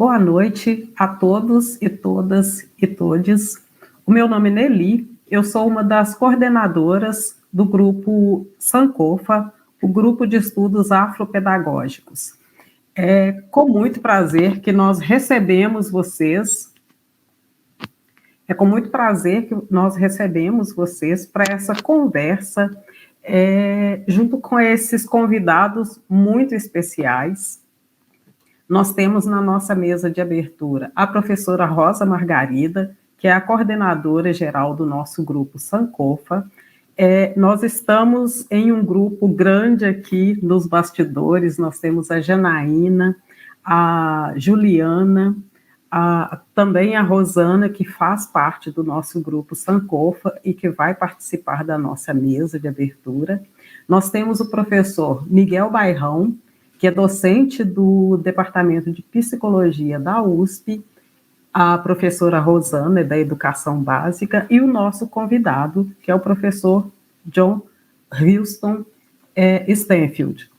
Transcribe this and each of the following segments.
Boa noite a todos e todas e todes. O meu nome é Nelly, eu sou uma das coordenadoras do grupo Sankofa, o grupo de estudos afropedagógicos. É com muito prazer que nós recebemos vocês, para essa conversa, junto com esses convidados muito especiais. Nós temos na nossa mesa de abertura a professora Rosa Margarida, que é a coordenadora geral do nosso grupo Sankofa. Nós estamos em um grupo grande aqui nos bastidores, nós temos a Janaína, a Juliana, também a Rosana, que faz parte do nosso grupo Sankofa e que vai participar da nossa mesa de abertura. Nós temos o professor Miguel Bairrão, que é docente do departamento de psicologia da USP, a professora Rosana, da educação básica, e o nosso convidado, que é o professor John Stanfield.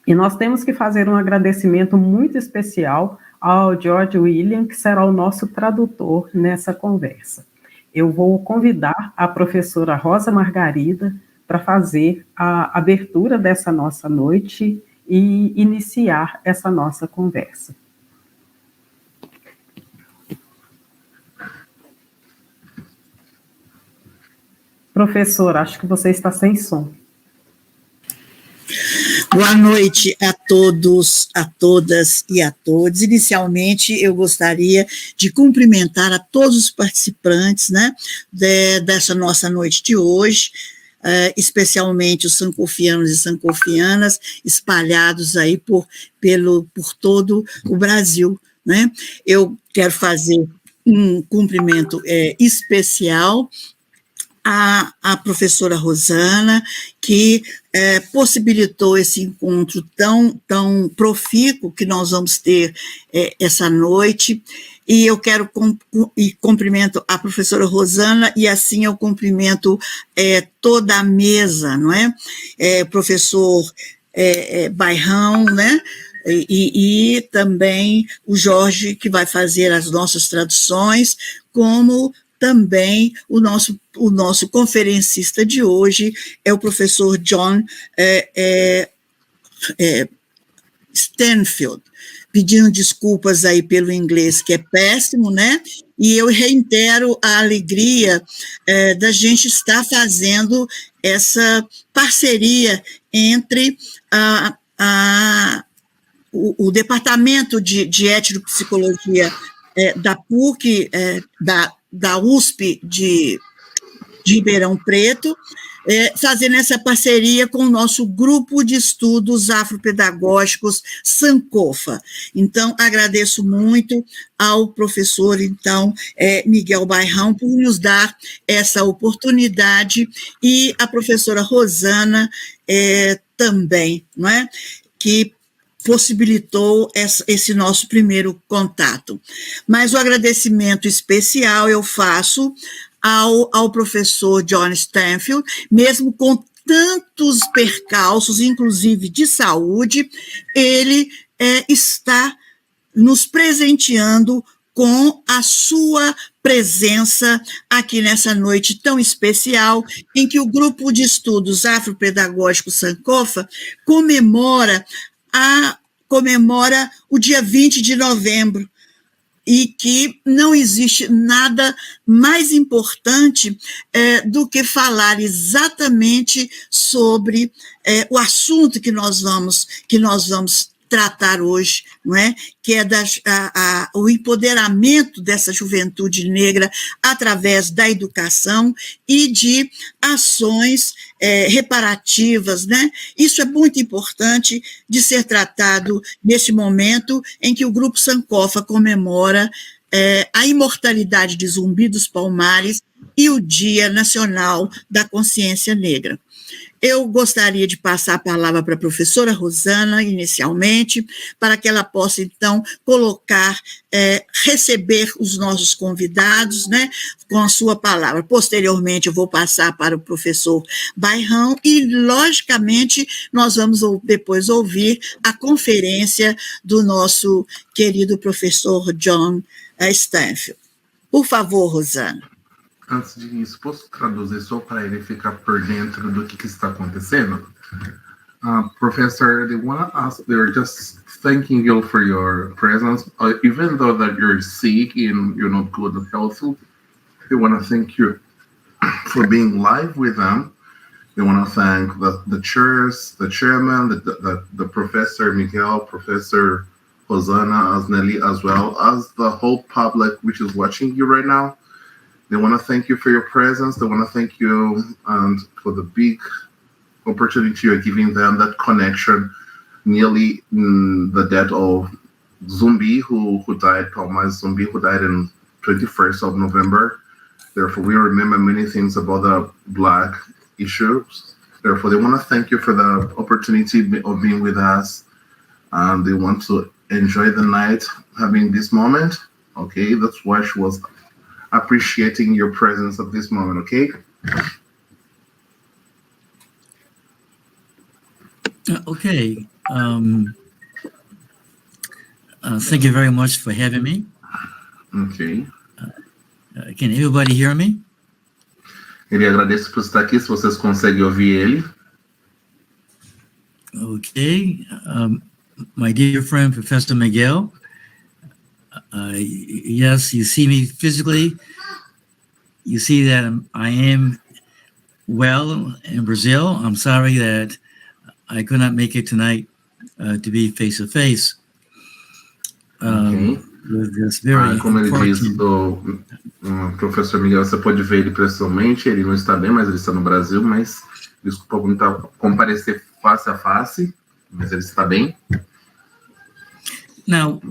E nós temos que fazer um agradecimento muito especial ao George William, que será o nosso tradutor nessa conversa. Eu vou convidar a professora Rosa Margarida para fazer a abertura dessa nossa noite e iniciar essa nossa conversa. Professora, acho que você está sem som. Boa noite a todos, a todas e a todos. Inicialmente, eu gostaria de cumprimentar a todos os participantes, né, dessa nossa noite de hoje, especialmente os sankofianos e sankofianas espalhados aí por todo o Brasil, né? Eu quero fazer um cumprimento especial a professora Rosana, que possibilitou esse encontro tão profícuo que nós vamos ter essa noite, e eu quero cumprimento a professora Rosana, e assim eu cumprimento toda a mesa, não é? Professor Bairrão, né? E também o Jorge, que vai fazer as nossas traduções, como também o nosso conferencista de hoje é o professor John Stanfield, pedindo desculpas aí pelo inglês, que é péssimo, né? E eu reitero a alegria da gente estar fazendo essa parceria entre o departamento de etnopsicologia da PUC, da USP de Ribeirão Preto, fazendo essa parceria com o nosso grupo de estudos afropedagógicos Sankofa. Então, agradeço muito ao professor, então, Miguel Bairrão, por nos dar essa oportunidade, e a professora Rosana também, não é? Que possibilitou esse nosso primeiro contato. Mas o agradecimento especial eu faço ao professor John Stanfield, mesmo com tantos percalços, inclusive de saúde, ele está nos presenteando com a sua presença aqui nessa noite tão especial, em que o grupo de estudos afropedagógicos Sankofa comemora o dia 20 de novembro, e que não existe nada mais importante do que falar exatamente sobre o assunto que nós vamos tratar hoje, não é? Que é o empoderamento dessa juventude negra através da educação e de ações reparativas, né? Isso é muito importante de ser tratado nesse momento em que o Grupo Sankofa comemora a imortalidade de Zumbi dos Palmares e o Dia Nacional da Consciência Negra. Eu gostaria de passar a palavra para a professora Rosana, inicialmente, para que ela possa, então, receber os nossos convidados, né, com a sua palavra. Posteriormente, eu vou passar para o professor Bairrão e, logicamente, nós vamos depois ouvir a conferência do nosso querido professor John Stanfield. Por favor, Rosana. Antes disso, posso traduzir só para ele ficar por dentro do que está acontecendo? Professor, they're just thanking you for your presence. Even though that you're sick and you're not good and healthy, they want to thank you for being live with them. They want to thank the chairs, the chairman, the Professor Miguel, Professor Rosana, as Nelly, as well as the whole public which is watching you right now. They want to thank you for your presence. They want to thank you and for the big opportunity you're giving them, that connection, nearly the death of Zumbi, who died, Thomas Zumbi, who died in 21st of November. Therefore, we remember many things about the Black issues. Therefore, they want to thank you for the opportunity of being with us. And they want to enjoy the night, having this moment. Okay, that's why she was appreciating your presence at this moment, okay? Okay. Thank you very much for having me. Okay. Can everybody hear me? Ele agradece por estar aqui, se vocês conseguem ouvir ele. Okay. My dear friend, Professor Miguel, yes, you see me physically. You see that I am well in Brazil. I'm sorry that I could not make it tonight to be face to face. With this very como ele diz, o professor Miguel, você pode ver ele pessoalmente, ele não está bem, mas ele está no Brasil, mas desculpa por não comparecer face a face, mas ele está bem. Now,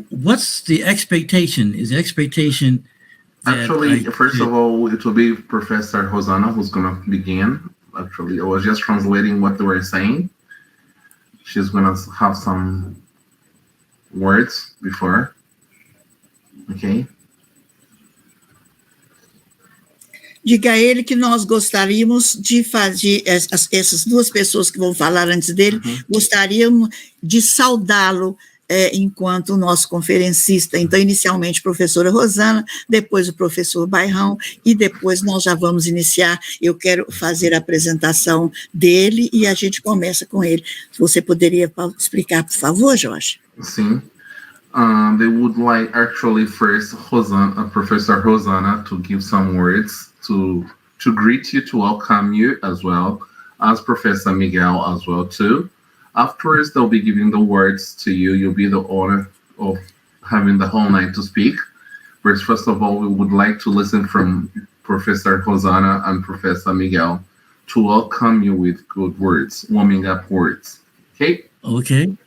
what's the expectation? Is the expectation that actually, first of all, it will be Professor Rosana who's going to begin. Actually, I was just translating what they were saying. She's going to have some words before. Okay? Diga a ele que nós gostaríamos de fazer, essas duas pessoas que vão falar antes dele, gostaríamos de saudá-lo enquanto o nosso conferencista. Então, inicialmente, a professora Rosana, depois o professor Bairrão, e depois nós já vamos iniciar. Eu quero fazer a apresentação dele e a gente começa com ele. Você poderia explicar, por favor, Jorge? Sim. They would like, actually, first, Professor Rosana to give some words to greet you, to welcome you as well, as Professor Miguel as well, too. Afterwards, they'll be giving the words to you. You'll be the honor of having the whole night to speak. But first of all, we would like to listen from Professor Rosana and Professor Miguel to welcome you with good words, warming up words. Okay? Okay.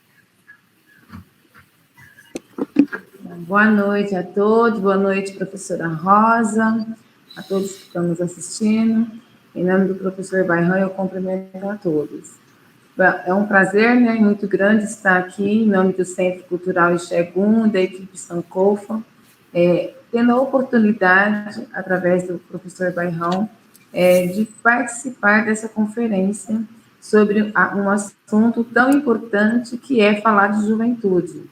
Boa noite a todos, boa noite, professora Rosa, a todos que estão nos assistindo. Em nome do professor Bairrão, eu cumprimento a todos. É um prazer, né, muito grande estar aqui, em nome do Centro Cultural Ixegum, da equipe Sankofa, tendo a oportunidade, através do professor Bairrão, de participar dessa conferência sobre um assunto tão importante que é falar de juventude.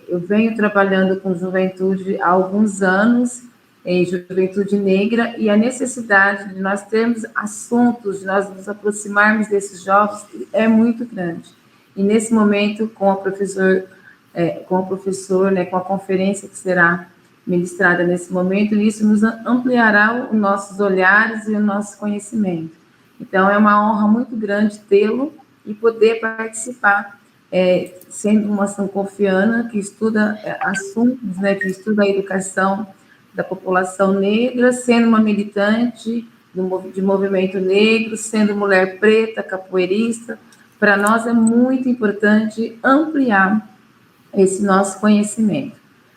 Eu venho trabalhando com juventude há alguns anos, em juventude negra, e a necessidade de nós termos assuntos, de nós nos aproximarmos desses jovens é muito grande. E nesse momento, com o professor, né, com a conferência que será ministrada nesse momento, isso nos ampliará os nossos olhares e o nosso conhecimento. Então, é uma honra muito grande tê-lo e poder participar, sendo uma sankofiana que estuda assuntos, né, que estuda a educação da população negra, sendo uma militante de movimento negro, sendo mulher preta, capoeirista. Para nós é muito importante ampliar esse nosso conhecimento.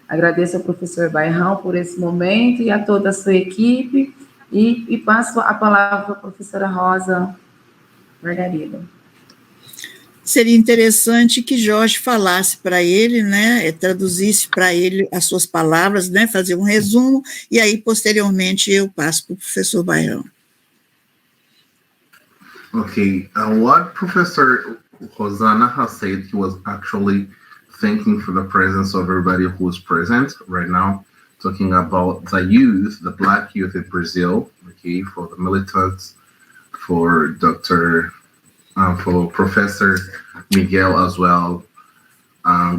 Agradeço ao professor Bairrão por esse momento e a toda a sua equipe, e passo a palavra para a professora Rosa Margarida. Seria interessante que Jorge falasse para ele, né, traduzisse para ele as suas palavras, né, fazer um resumo, e aí, posteriormente, eu passo para o professor Bairrão. Okay, what Professor Rosana has said, he was actually thanking for the presence of everybody who is present right now, talking about the youth, the Black youth in Brazil, okay, for the militants, for for Professor Miguel as well,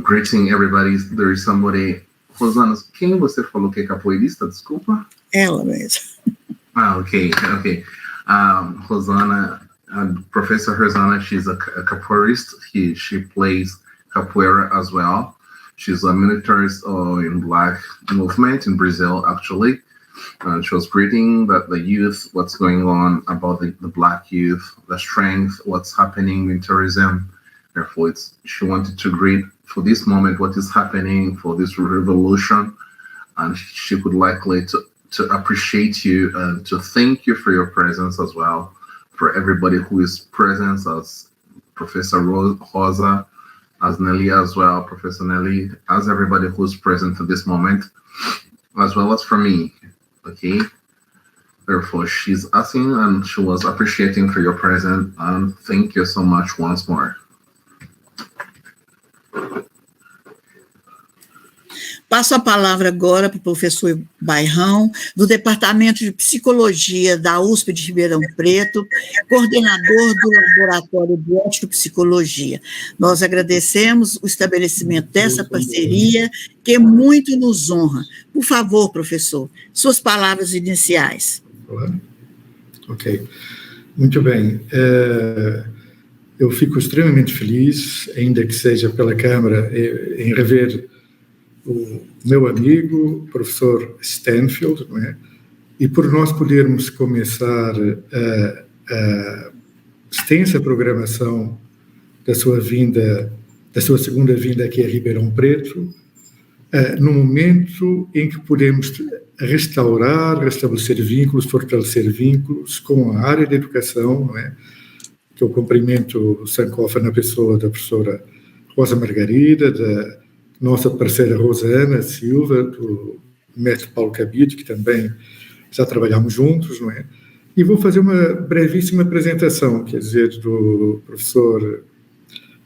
greeting everybody. There is somebody, Rosana, quem você falou que é capoeirista, desculpa? Ela mesmo. Okay. Rosana, Professor Rosana, she's a capoeirist. She plays capoeira as well. She's a militarist in Black movement in Brazil, actually. She was greeting the youth, what's going on about the Black youth, the strength, what's happening in tourism. Therefore, she wanted to greet for this moment what is happening, for this revolution, and she would likely to appreciate you and to thank you for your presence as well, for everybody who is present, as Professor Rosa, as Nelly as well, Professor Nelly, as everybody who's present at this moment, as well as for me, okay? Therefore, she's asking and she was appreciating for your presence, and thank you so much once more. Passo a palavra agora para o professor Bairrão, do Departamento de Psicologia da USP de Ribeirão Preto, coordenador do Laboratório de Etnopsicologia. Nós agradecemos o estabelecimento dessa parceria, que muito nos honra. Por favor, professor, suas palavras iniciais. Ok. Muito bem. Eu fico extremamente feliz, ainda que seja pela Câmara, em rever o meu amigo, professor Stanfield, não é? E por nós podermos começar a extensa programação da sua segunda vinda aqui a Ribeirão Preto, no momento em que podemos restabelecer vínculos, fortalecer vínculos com a área da educação, não é? Que eu cumprimento o Sankofa na pessoa da professora Rosa Margarida, da nossa parceira Rosana Silva, do mestre Paulo Cabide, que também já trabalhamos juntos, não é? E vou fazer uma brevíssima apresentação, quer dizer, do professor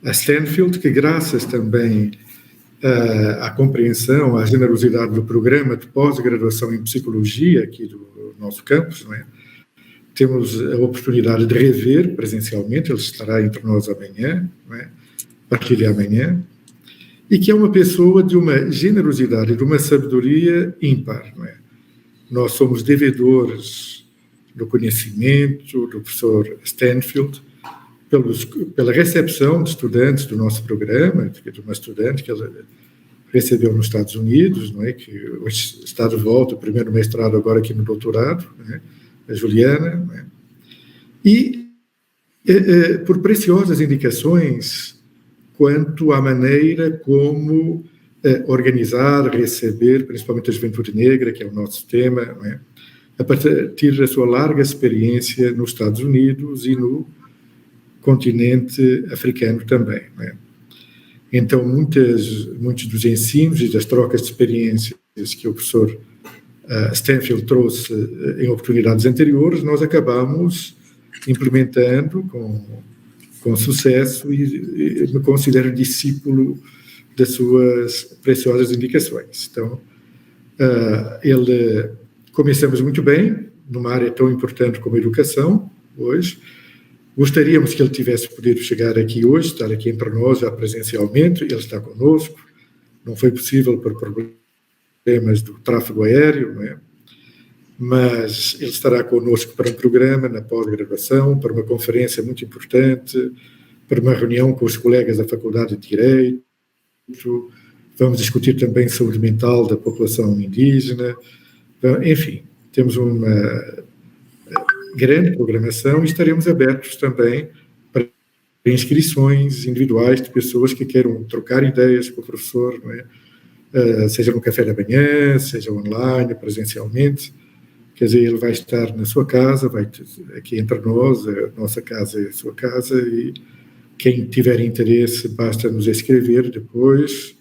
Stanfield, que graças também à compreensão, à generosidade do programa de pós-graduação em psicologia aqui do nosso campus, não é? Temos a oportunidade de rever presencialmente, ele estará entre nós amanhã, não é? A partir de amanhã, e que é uma pessoa de uma generosidade, de uma sabedoria ímpar, não é? Nós somos devedores do conhecimento do professor Stanfield, pela recepção de estudantes do nosso programa, de uma estudante que ele recebeu nos Estados Unidos, não é? Que hoje está de volta, o primeiro mestrado agora aqui no doutorado, não é? A Juliana, não é? E por preciosas indicações quanto à maneira como organizar, receber, principalmente a juventude negra, que é o nosso tema, não é? A partir da sua larga experiência nos Estados Unidos e no continente africano também, não é? Então, muitos dos ensinos e das trocas de experiências que o professor Stanfield trouxe em oportunidades anteriores, nós acabamos implementando com sucesso e me considero discípulo das suas preciosas indicações. Então, começamos muito bem, numa área tão importante como a educação, hoje. Gostaríamos que ele tivesse podido chegar aqui hoje, estar aqui entre nós já presencialmente, ele está conosco, não foi possível por problemas do tráfego aéreo, não é? Mas ele estará conosco para um programa na pós-graduação, para uma conferência muito importante, para uma reunião com os colegas da Faculdade de Direito. Vamos discutir também saúde mental da população indígena. Enfim, temos uma grande programação e estaremos abertos também para inscrições individuais de pessoas que queiram trocar ideias com o professor, não é? seja no café da manhã, seja online, presencialmente. Quer dizer, ele vai estar na sua casa, aqui entre nós, a nossa casa é a sua casa, e quem tiver interesse basta nos escrever depois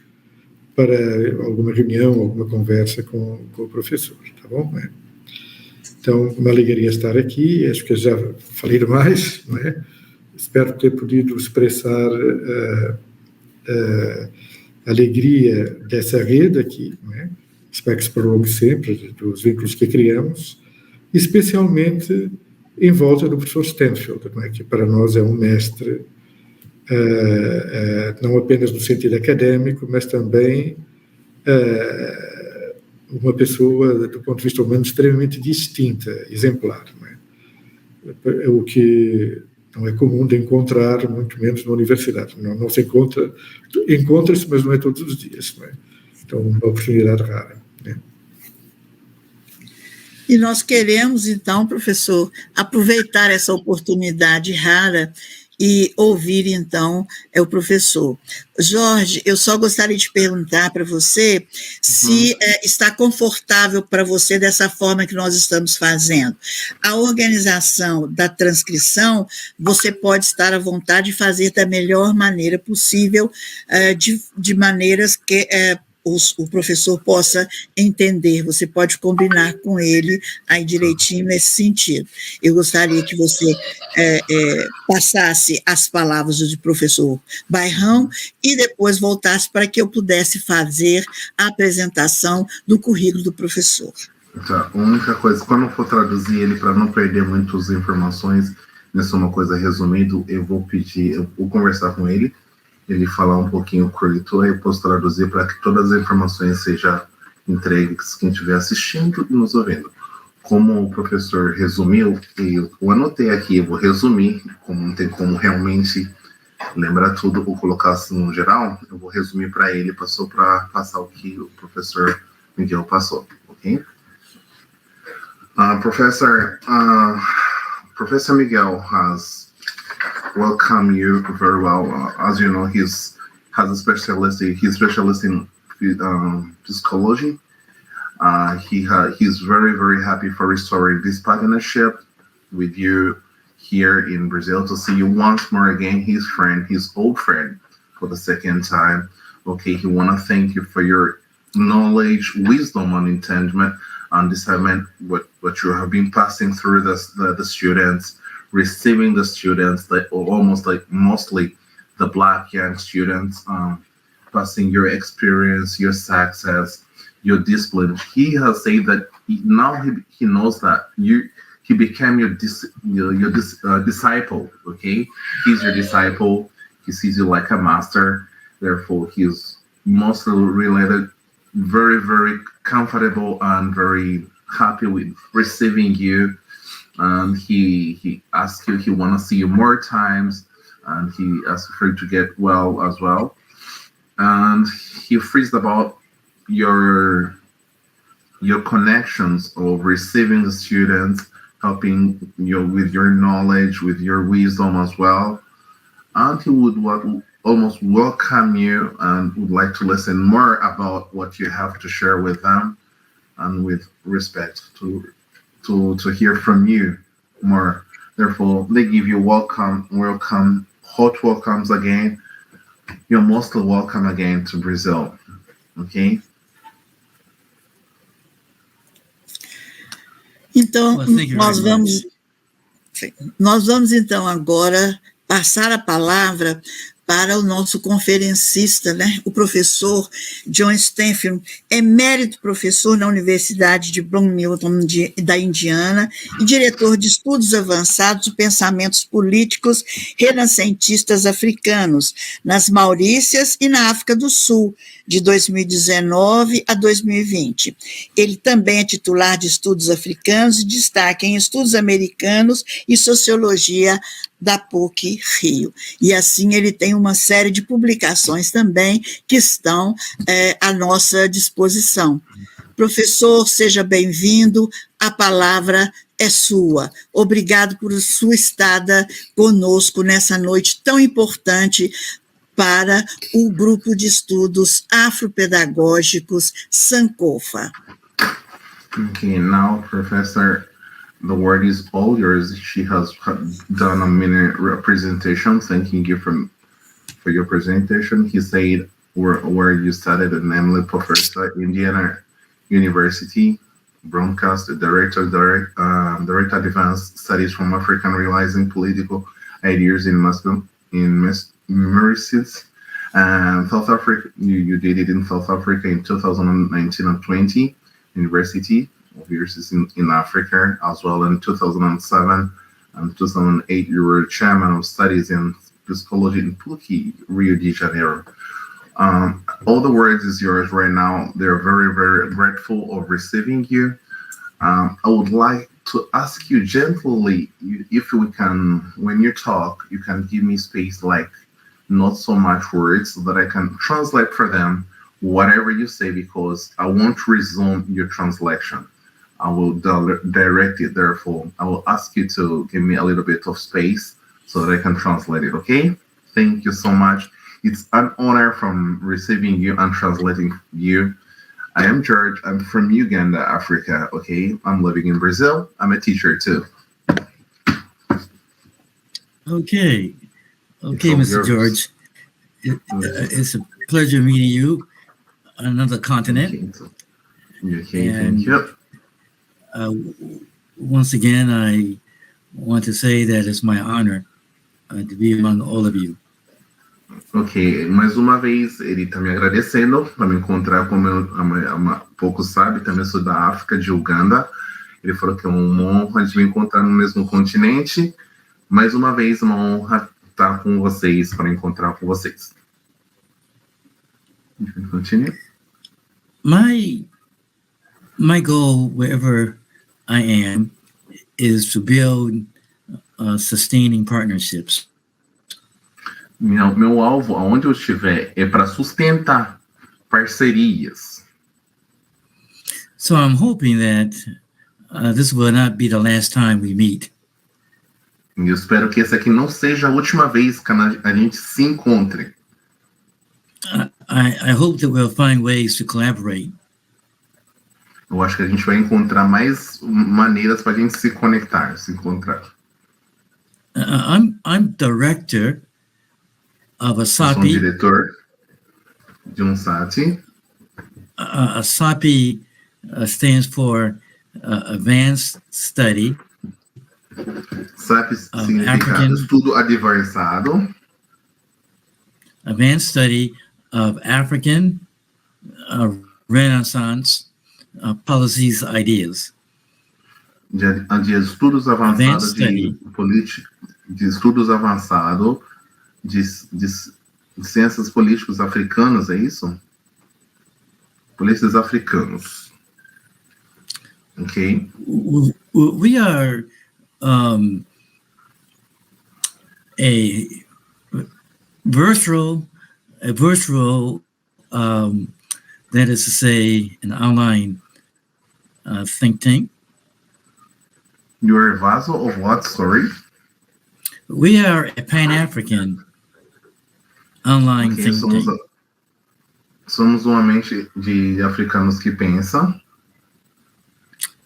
para alguma reunião, alguma conversa com o professor, tá bom? Então, uma alegria estar aqui, acho que já falei demais, não é? Espero ter podido expressar a alegria dessa rede aqui, não é? Espero que se prolongue sempre, dos vínculos que criamos, especialmente em volta do professor Stanfield, não é? Que para nós é um mestre, não apenas no sentido acadêmico, mas também uma pessoa, do ponto de vista humano, extremamente distinta, exemplar, não é? O que não é comum de encontrar, muito menos na universidade. Não se encontra-se, mas não é todos os dias, não é? Então, uma oportunidade rara, né? E nós queremos, então, professor, aproveitar essa oportunidade rara e ouvir, então, o professor. Jorge, eu só gostaria de perguntar para você se está confortável para você dessa forma que nós estamos fazendo. A organização da transcrição, você pode estar à vontade de fazer da melhor maneira possível, de maneiras que o professor possa entender, você pode combinar com ele aí direitinho nesse sentido. Eu gostaria que você passasse as palavras do professor Bairrão e depois voltasse para que eu pudesse fazer a apresentação do currículo do professor. Tá, a única coisa, quando eu for traduzir ele, para não perder muitas informações, nessa uma coisa resumida, eu vou conversar com ele falar um pouquinho curto, aí eu posso traduzir para que todas as informações sejam entregues quem estiver assistindo e nos ouvindo. Como o professor resumiu, eu anotei aqui, eu vou resumir, como não tem como realmente lembrar tudo ou colocar assim no geral, eu vou resumir para ele, passou para passar o que o professor Miguel passou, ok? Professor Miguel has welcome you very well. As you know, he's specialist in psychology. He's very, very happy for restoring this partnership with you here in Brazil, to see you once more again, his old friend, for the second time. Okay, he want to thank you for your knowledge, wisdom, and intelligence and discernment, what you have been passing through the students, receiving the students, mostly the Black young students, passing your experience, your success, your discipline. He has said that now he knows that he became your disciple. Okay, he's your disciple. He sees you like a master. Therefore, he's mostly related, very, very comfortable and very happy with receiving you. And he asked you, he want to see you more times, and he asked for you to get well as well. And he freezed about your connections of receiving the students, helping you with your knowledge, with your wisdom as well. And he would almost welcome you and would like to listen more about what you have to share with them, and with respect to hear from you more. Therefore, they give you welcome, hot welcomes again. You're mostly welcome again to Brazil. Okay? Então, nós vamos então agora passar a palavra para o nosso conferencista, né, o professor John Stanfield, emérito professor na Universidade de Bloomington, da Indiana, e diretor de estudos avançados de pensamentos políticos renascentistas africanos, nas Maurícias e na África do Sul, de 2019 a 2020. Ele também é titular de estudos africanos e destaca em estudos americanos e sociologia da PUC-Rio. E assim ele tem uma série de publicações também que estão à nossa disposição. Professor, seja bem-vindo, a palavra é sua. Obrigado por sua estada conosco nessa noite tão importante para o grupo de estudos afropedagógicos Sankofa. Okay, now, Professor, the word is all yours. She has done a mini presentation. Thanking you for your presentation. He said where you studied at namely Professor Indiana University, broadcast director advanced studies from African realizing political ideas in Mauritius. South Africa, you did it in South Africa in 2019 and 20, University of Years in Africa, as well in 2007 and 2008, you were chairman of studies in psychology in PUC, Rio de Janeiro. All the words is yours right now. They're very, very grateful of receiving you. I would like to ask you gently, if we can, when you talk, you can give me space, like not so much words, so that I can translate for them whatever you say, because I won't resume your translation. I will direct it, therefore. I will ask you to give me a little bit of space so that I can translate it, okay? Thank you so much. It's an honor from receiving you and translating you. I am George. I'm from Uganda, Africa, okay? I'm living in Brazil. I'm a teacher too. Okay, Mr. George. It's a pleasure meeting you on another continent. Okay, thank you. Once again, I want to say that it's my honor to be among all of you. Ok, mais uma vez ele está me agradecendo para me encontrar, como pouco sabe, também sou da África, de Uganda. Ele falou que é uma honra de me encontrar no mesmo continente. Mais uma vez, uma honra estar com vocês, para encontrar com vocês. Continue. My goal, wherever I am, is to build sustaining partnerships. Meu alvo, aonde eu estiver, é para sustentar parcerias. So I'm hoping that this will not be the last time we meet. Eu espero que essa aqui não seja a última vez que a gente se encontre. I hope that we'll find ways to collaborate. Eu acho que a gente vai encontrar mais maneiras para a gente se conectar, se encontrar. I'm director of a SAPI. Eu sou diretor de um SATI. A SAPI stands for Advanced Study. SAPI significa estudo avançado. Advanced Study of African Renaissance Policies Ideas. De estudos avançados de estudos avançados de ciências políticas africanas, é isso? Políticos africanos. Ok. We are a virtual, that is to say, an online think tank. You are a vassal of what, sorry? We are a Pan-African online think tank. Somos uma mente de africanos que pensa.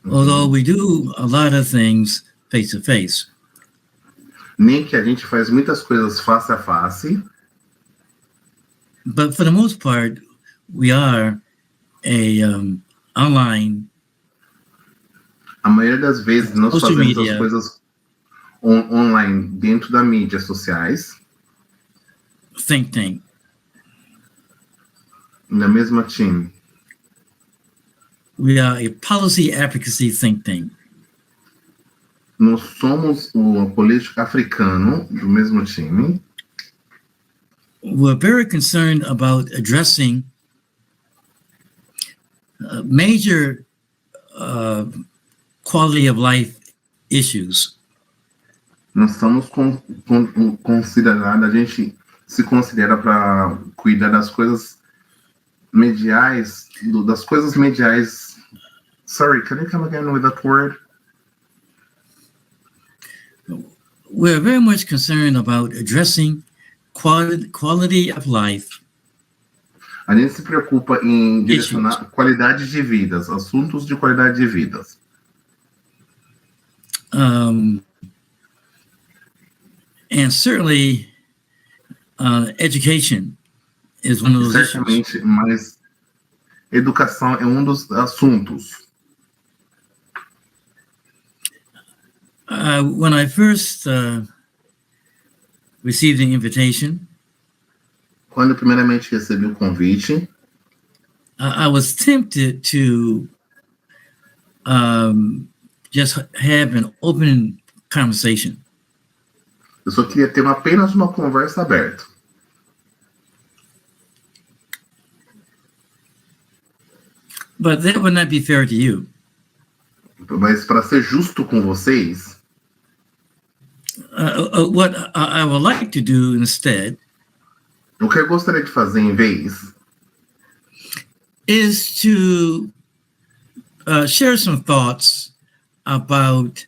Although we do a lot of things face to face. Nem que a gente faz muitas coisas face a face. But for the most part, we are a online. A maioria das vezes nós fazemos as coisas online dentro da mídia sociais. Think tank. Na mesma time. We are a policy advocacy think tank. Nós somos o político africano do mesmo time. We're very concerned about addressing major quality of life issues. Nós estamos considerados, a gente se considera para cuidar das coisas mediais, das coisas mediais. Sorry, can you come again with that word? We're very much concerned about addressing quality of life. A gente se preocupa em direcionar qualidade de vidas, assuntos de qualidade de vidas. And certainly, education is one of those Certamente, mas educação é um dos assuntos. When I first received the invitation, Quando eu primeiramente recebi o convite, I was tempted to just have an open conversation. eu só queria ter apenas uma conversa aberta. But that would not be fair to you. Mas para ser justo com vocês, What I would like to do instead o que eu gostaria de fazer em vez is to share some thoughts about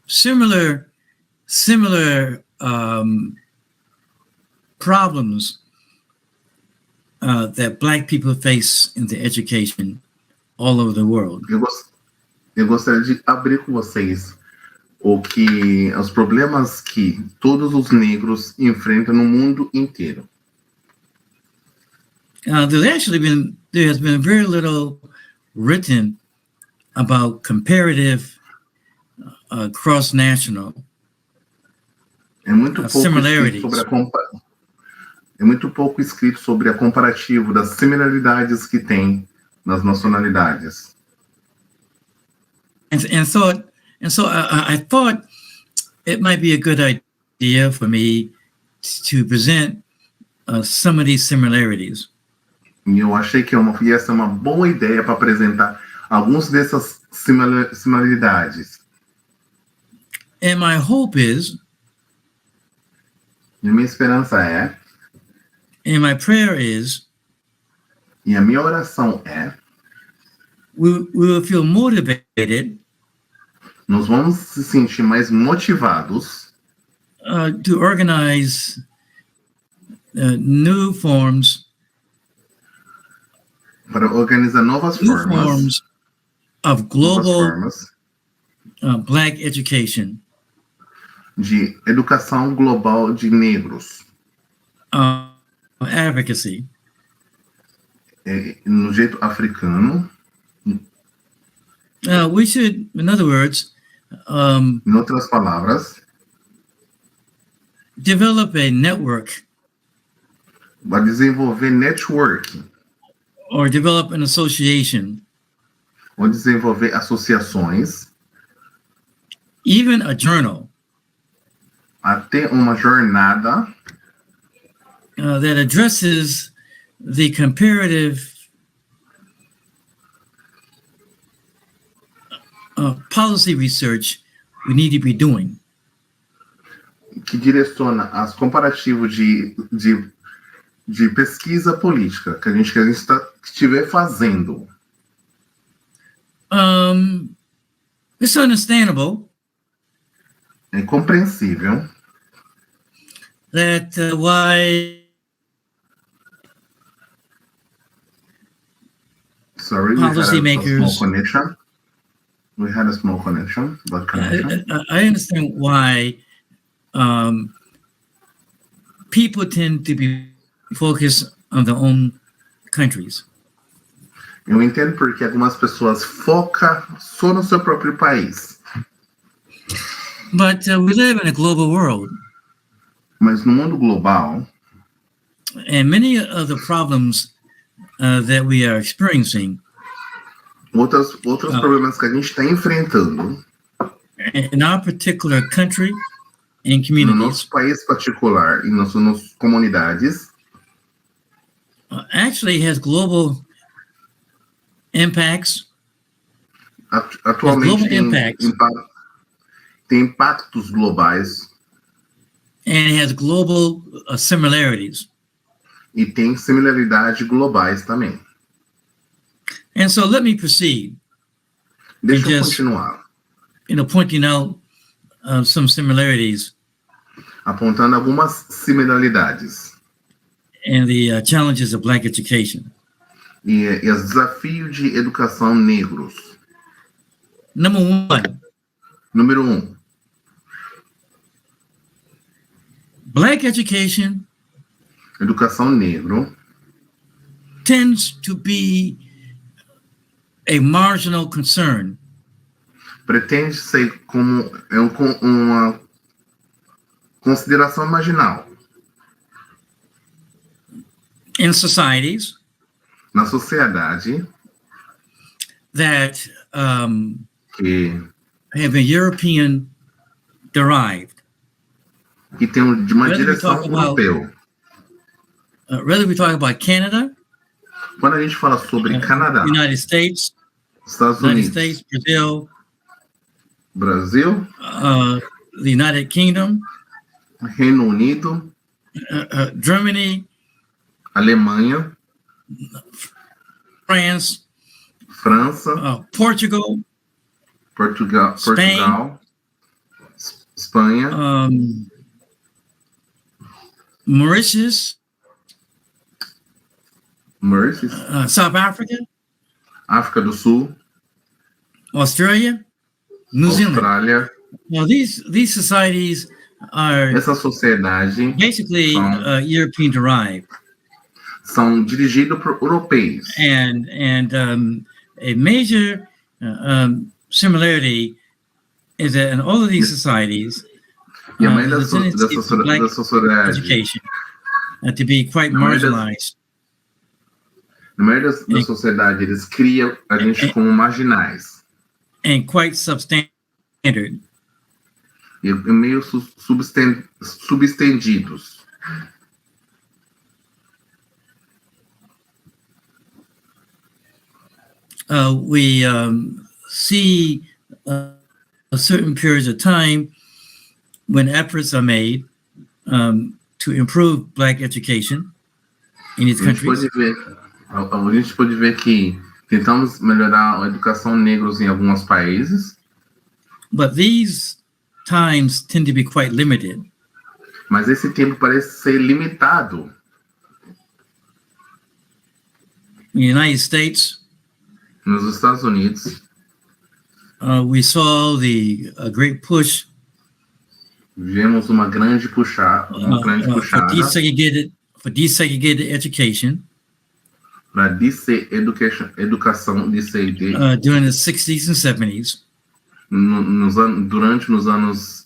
similar problems that Black people face in the education all over the world. eu gostaria de abrir com vocês os problemas que todos os negros enfrentam no mundo inteiro. There has been very little written about comparative cross-national É muito pouco similarities. É muito pouco escrito sobre a comparativo das similaridades que tem nas nacionalidades. And so I thought it might be a good idea for me to present some of these similarities. E eu achei que ia ser uma boa ideia para apresentar algumas dessas similaridades. And my hope is, E minha esperança é, and my prayer is, e a minha oração é, we will feel motivated nós vamos se sentir mais motivados to organize new forms para organizar novas formas of global formas Black education, de educação global de negros, advocacy, no jeito africano. we should, in other words, Em outras palavras, develop a network vai desenvolver networking, or develop an association, ou desenvolver associações, even a journal até uma jornada that addresses the comparative policy research we need to be doing. que direciona as comparativos de pesquisa política que a gente estiver fazendo. It's understandable É compreensível that why sorry, policymakers. We had a small connection, but connection. I understand why people tend to be focused on their own countries. Eu entendo porque algumas pessoas focam só no seu próprio país. But we live in a global world. Mas no mundo global, and many of the problems that we are experiencing outros problemas que a gente está enfrentando in our particular country and no communities nosso país particular e nas nossas comunidades actually has global impacts. Atualmente tem impactos globais and has global similarities. E tem similaridades globais também. And so let me proceed. Deixa eu continuar. Pointing out some similarities apontando algumas similaridades. And the challenges of Black education. E os desafios de educação negros. Number one. Número 1. Black education Educação negro tends to be a marginal concern. Pretende ser como uma consideração marginal. In societies Na sociedade that que have a European derived. tem de uma direção europeu. Whether we talk about Canada, Quando a gente fala sobre Canadá, United States, Estados United Unidos, States, Brazil, Brasil, the United Kingdom, Reino Unido, Germany, Alemanha, France, França, Portugal, Portugal, Espanha, Mauritius, South Africa, África do Sul, Australia, New Zealand. Austrália. Now these societies are Essa sociedade basically European derived. São dirigidos por europeus. And a major similarity is that in all of these societies, E a maioria the tendency for Black da sociedade, education to be quite marginalized. Na maioria da sociedade, eles criam a gente como marginais. And quite substandard. E meio subestendidos. We see certain periods of time when efforts are made to improve Black education in these countries. A gente pode ver que tentamos melhorar a educação negros em alguns países. But these times tend to be quite limited. Mas esse tempo parece ser limitado. In the United States, nos Estados Unidos, we saw the great push. Vimos uma grande puxada, for desegregated education. Para educação during the 60s and 70s. Durante nos anos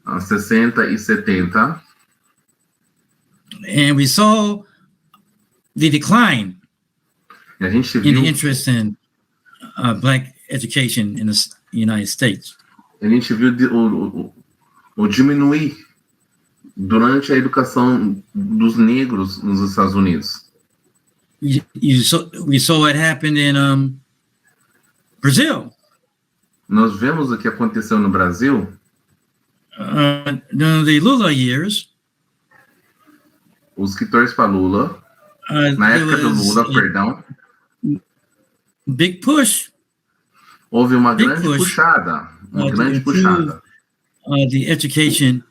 60 e 70. And we saw the decline e a gente viu in the interest in Black education in the United States. A gente viu o diminuir durante a educação dos negros nos Estados Unidos. We saw what happened in Brazil. Nós vemos o que aconteceu no Brasil. During the Lula years. Os que torcem para Lula. Na época do Lula, perdão. Big push. Houve uma grande puxada. Uma grande puxada. The education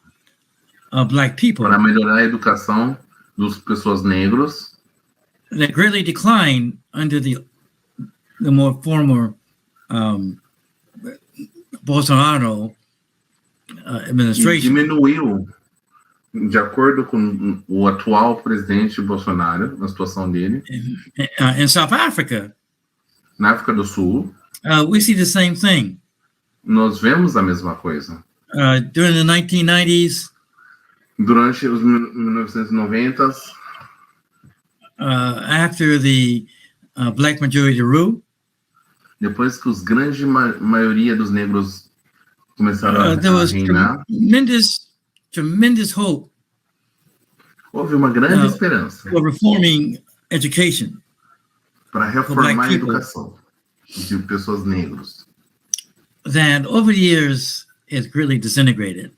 of Black people. Para melhorar a educação das pessoas negras. That greatly declined under the more former Bolsonaro administration. Diminuiu, de acordo com o atual presidente Bolsonaro, na situação dele. In South Africa, na África do Sul, we see the same thing. Nós vemos a mesma coisa. During the 1990s, durante os 1990s, after the Black majority rule, depois que os grande maioria dos negros começaram a reinar, tremendous hope. Houve uma grande esperança for reforming education para reformar a educação de pessoas negras. That over the years it greatly disintegrated.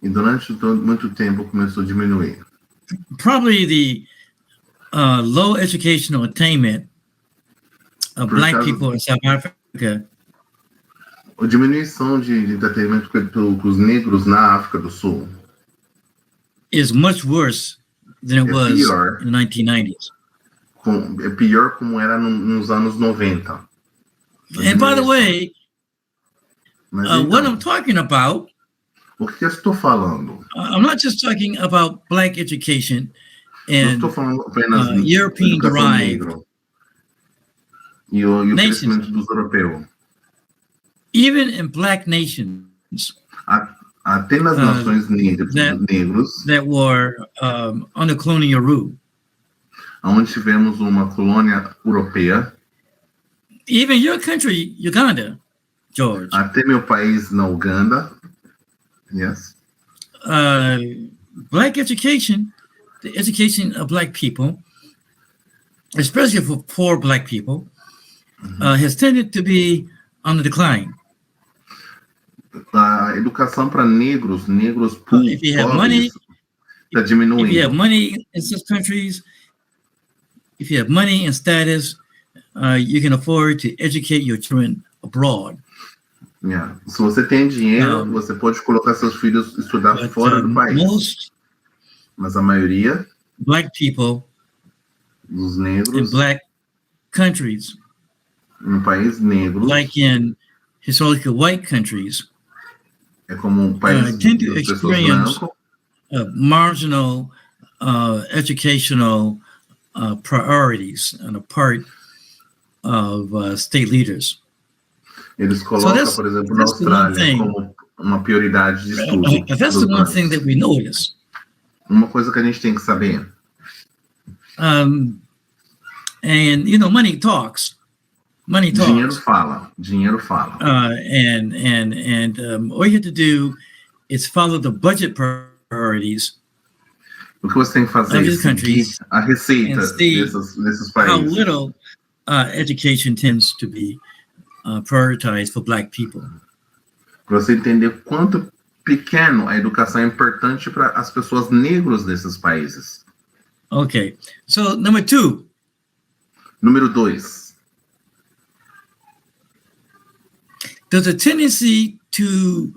E durante muito tempo começou a diminuir. Probably the low educational attainment of Black people in South Africa. A diminuição de entretenimento com os negros na África do Sul. is much worse than it was pior. in the 1990s. É pior como era nos anos 90. And by the way, Mas então, what I'm talking about, o que eu estou falando? I'm not just talking about Black education Não and estou falando apenas de European educação derived negra e o crescimento dos europeus. even in Black nations Até nas nações negros that were under colonial rule. onde tivemos uma colônia europeia. Even your country, Uganda, George. Até meu país na Uganda. Yes. Black education, the education of Black people, especially for poor Black people, has tended to be on the decline. A educação para negros If you have money, está diminuindo. if you have money in such countries, if you have money and status, you can afford to educate your children abroad. Yeah. Se você tem dinheiro, você pode colocar seus filhos estudar fora do país. Mas a maioria Black people dos negros in Black countries, no país negro, like in historically white countries, é como país tend to das pessoas experience brancas, marginal educational priorities on the part of state leaders. Eles colocam, por exemplo, na Austrália como uma prioridade de estudo. That's the one thing that we notice. Uma coisa que a gente tem que saber. And money talks. Money talks. Dinheiro fala. And all you have to do is follow the budget priorities. O que você tem que fazer é seguir a receita desses países. How little education tends to be prioritized for Black people. Para você entender quanto pequeno a educação é importante para as pessoas negras desses países. Okay, so number 2. Número 2. There's a tendency to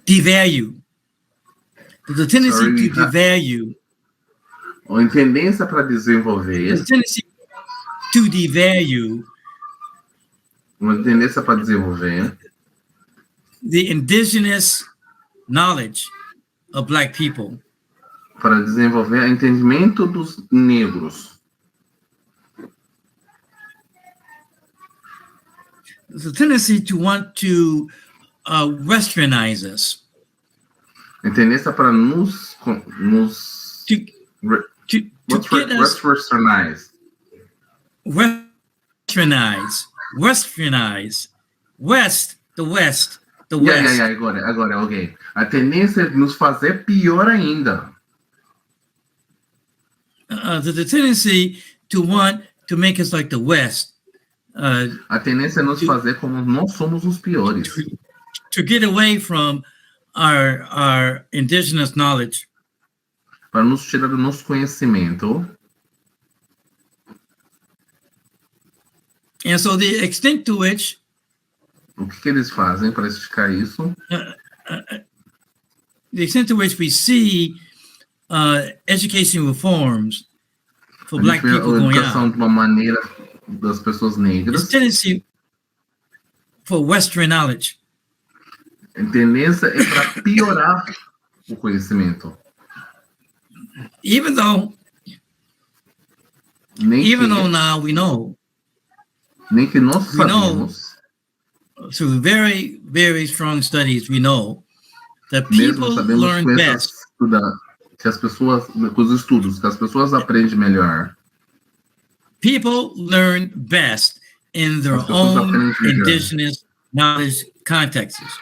devalue. There's a tendency to devalue. Uma tendência para desenvolver. There's a tendency to devalue. Uma tendência para desenvolver the indigenous knowledge of Black people. Para desenvolver o entendimento dos negros. There's a tendency to want to westernize us. A tendência para nos westernize. Westernize. West, the West. Agora, ok. A tendência é nos fazer pior ainda. There's a tendency to want to make us like the West. A tendência é nos fazer como nós somos os piores. To get away from our indigenous knowledge. Para nos tirar do nosso conhecimento. And so the extent to which o que eles fazem para explicar isso? The extent to which we see education reforms for Black people going on. De uma maneira das pessoas negras. Tendency for Western knowledge. A tendência é para piorar o conhecimento. Even though now we know. Nem que nós sabemos. Through very, very strong studies, we know that people learn best. Que as pessoas, com os estudos, que as pessoas aprendem melhor. People learn best in their own indigenous knowledge contexts.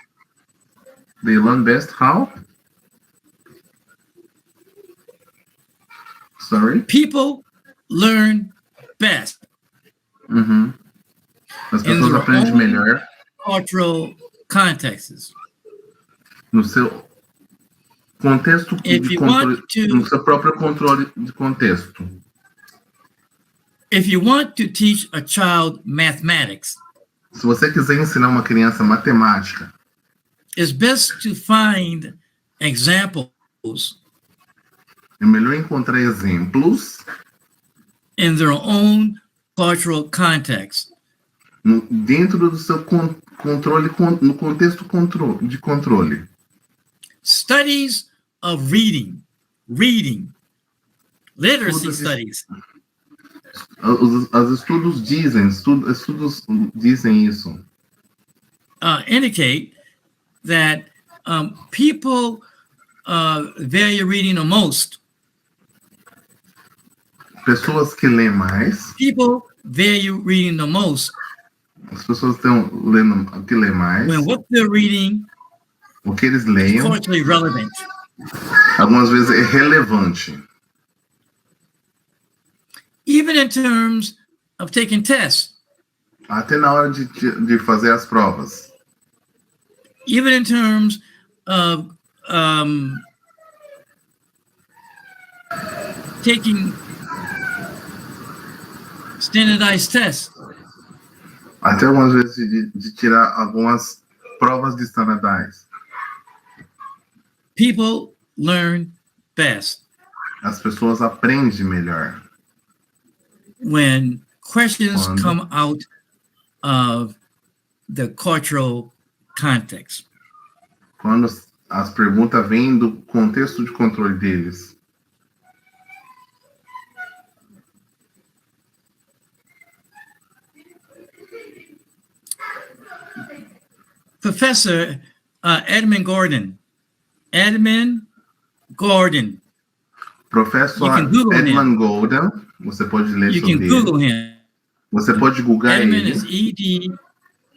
They learn best how? Sorry? People learn best. As pessoas aprendem melhor. Cultural contexts. No seu contexto no seu próprio controle de contexto. If you want to teach a child mathematics, se você quiser ensinar uma criança matemática, it's best to find examples É melhor encontrar exemplos in their own cultural context. Dentro do seu controle, no contexto de controle. Studies of reading, literacy studies. Os estudos dizem isso. Indicate that people value reading the most. Pessoas que lêem mais. People value reading the most. As pessoas que lêem mais. When what they're reading, o que eles leem, is culturally relevant. Algumas vezes é relevante. Even in terms of taking tests. Até na hora de fazer as provas. Even in terms of taking standardized tests. Até algumas vezes de tirar algumas provas de standardized. People learn best. As pessoas aprendem melhor. When questions come out of the cultural context. Quando as perguntas vêm do contexto de controle deles. Professor Edmund Gordon. Professor Edmund Gordon, você pode ler you sobre can Google him. Você pode googlar Edmund ele. is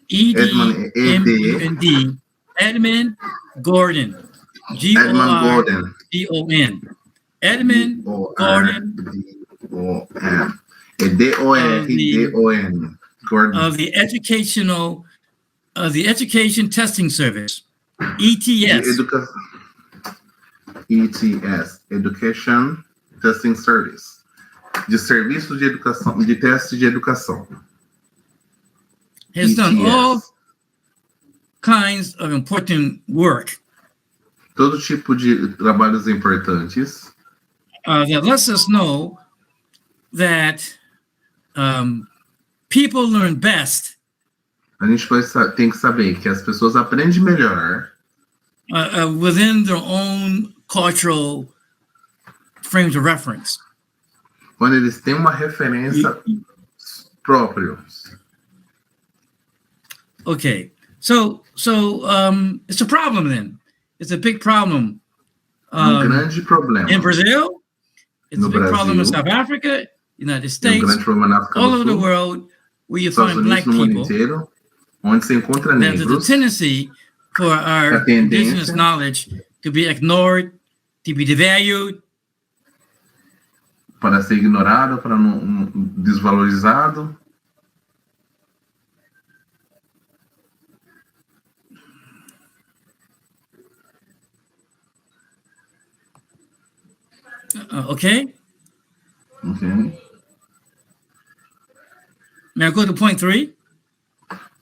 E-D-M-U-N-D. Edmund Gordon. G-O-R-D-O-N. Edmund Gordon. É D-O-R-D-O-N. Gordon. Of the Education Testing Service. ETS. ETS, Education Testing Service, de serviço de educação, de teste de educação. Has done all kinds of important work. Todo tipo de trabalhos importantes. That lets us know that people learn best. A gente tem que saber que as pessoas aprendem melhor within their own cultural frames of reference. Quando eles têm uma referência própria. Okay, so it's a problem then. It's a big problem. Grande problema. In Brazil, it's a big problem in South Africa, United States, all over the world, where you find black people. Inteiro, onde se encontra negros. There's a tendency for our indigenous knowledge to be ignored, to be devalued. Para ser ignorado, para não desvalorizado. Okay? Okay. May I go to point 3?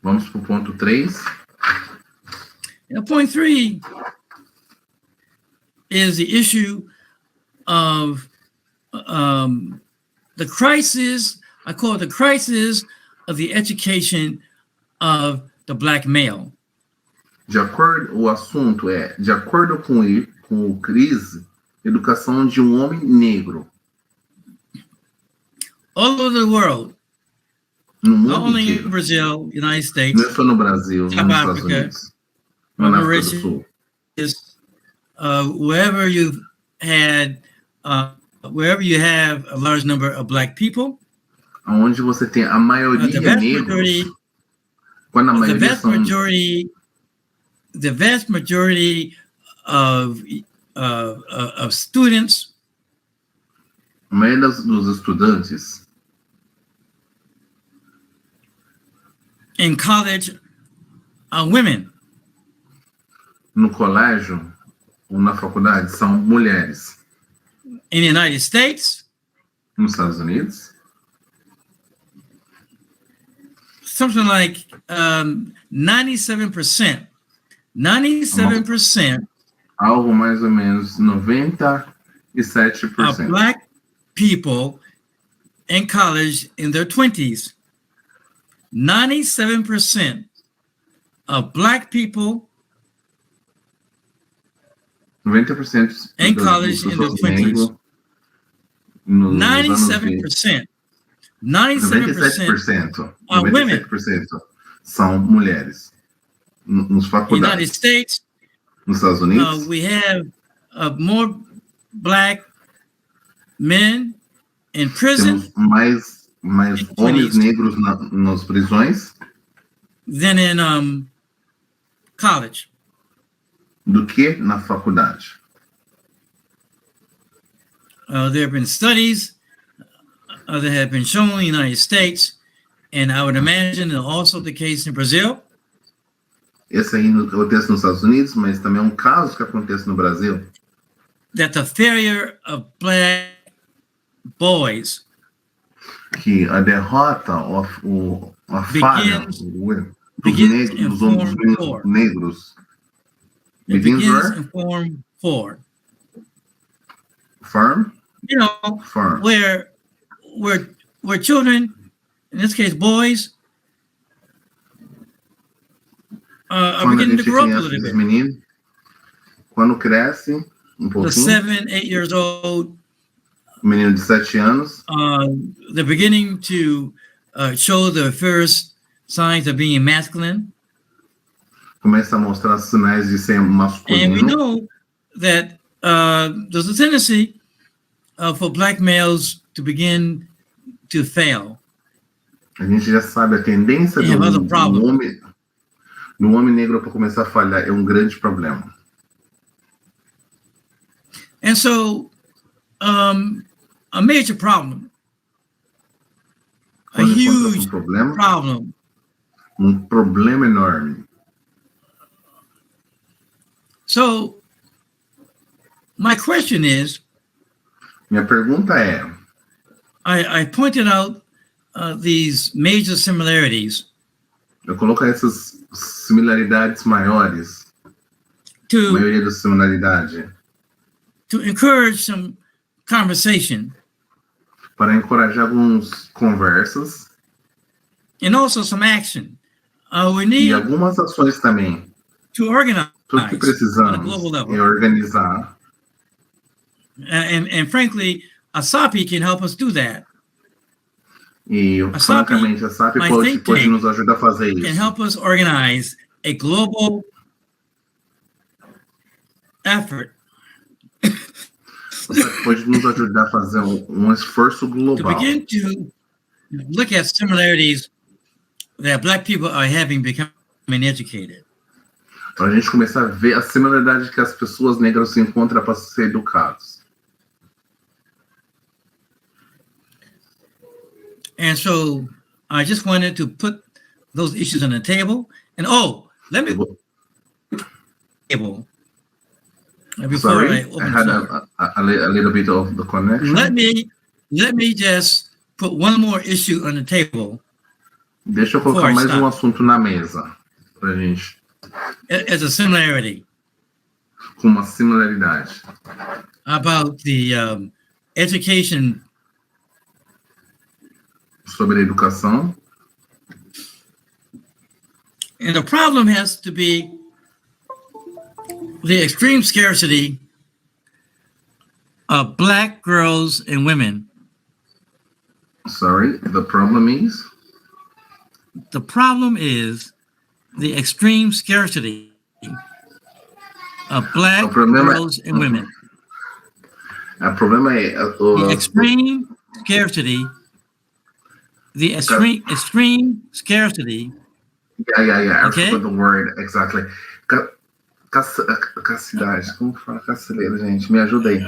Vamos para o ponto 3. Point 3 is the issue of the crisis, I call it the crisis of the education of the black male. O assunto é, de acordo com o crise, educação de homem negro. All over the world. No mundo not only inteiro. in Brazil, United States, não só no Brasil, South nos Africa, Estados Unidos, na África do Sul. Wherever you've had, wherever you have a large number of black people, onde você tem a maioria negros, quando a maioria the vast majority of students, a maioria dos estudantes in college are women. No colégio ou na faculdade são mulheres. In the United States, nos Estados Unidos, something like 97% 97% algo mais ou menos 97% of Black people in college in their 20s. 97% of Black people 90% in college in their 20s. 97%. 97% of women 97% são mulheres nos in the United faculdades. States. Nos Estados Unidos, We have more Black men in prison temos mais homens negros nas prisões than in college. do que na faculdade. There have been studies that have been shown in the United States, and I would imagine also the case in Brazil. Esse aí acontece nos Estados Unidos, mas também é um caso que acontece no Brasil. That the failure of Black boys Que a derrota, a falha dos homens negros begins in Form 4. Firm? You know, Firm. where children, in this case boys, are beginning to grow up a little bit. Meninos, quando cresce pouquinho, 7, 8 years old, menino de 7 anos, they're beginning to show the first signs of being masculine. começa a mostrar sinais de ser masculino. And we know that there's a tendency for Black males to begin to fail. A gente já sabe a tendência do homem negro para começar a falhar é um grande problema. And so, a major problem, a huge problem, problema enorme. So, my question is, minha pergunta é, I pointed out these major similarities. Eu coloco essas similaridades maiores, a maioria das similaridades, to encourage some conversation, para encorajar algumas conversas, and also some action. We need e algumas ações também. to organize Tudo que precisamos on a global level. é organizar. And frankly, ASAPI can help us do that. E, francamente, a SAP pode nos ajudar a fazer isso. Can help us organize a global effort. Pode nos ajudar a fazer esforço global. To begin to look at similarities that Black people are having becoming educated. Para a gente começar a ver a similaridade que as pessoas negras se encontram para ser educados. And so I just wanted to put those issues on the table. And let me table. Sorry, I had a little bit of the connection. Let me just put one more issue on the table. Deixa eu colocar mais assunto na mesa pra gente. As a similarity. Com uma similaridade. About the education. Sobre a educação. And the problem has to be the extreme scarcity of Black girls and women. Sorry, the problem is? The problem is the extreme scarcity of Black girls and women. O problema é the extreme scarcity. The extreme scarcity. Yeah. Okay? I forgot the word exactly. Cacidade, como fala carcereiro, gente? Me ajuda aí.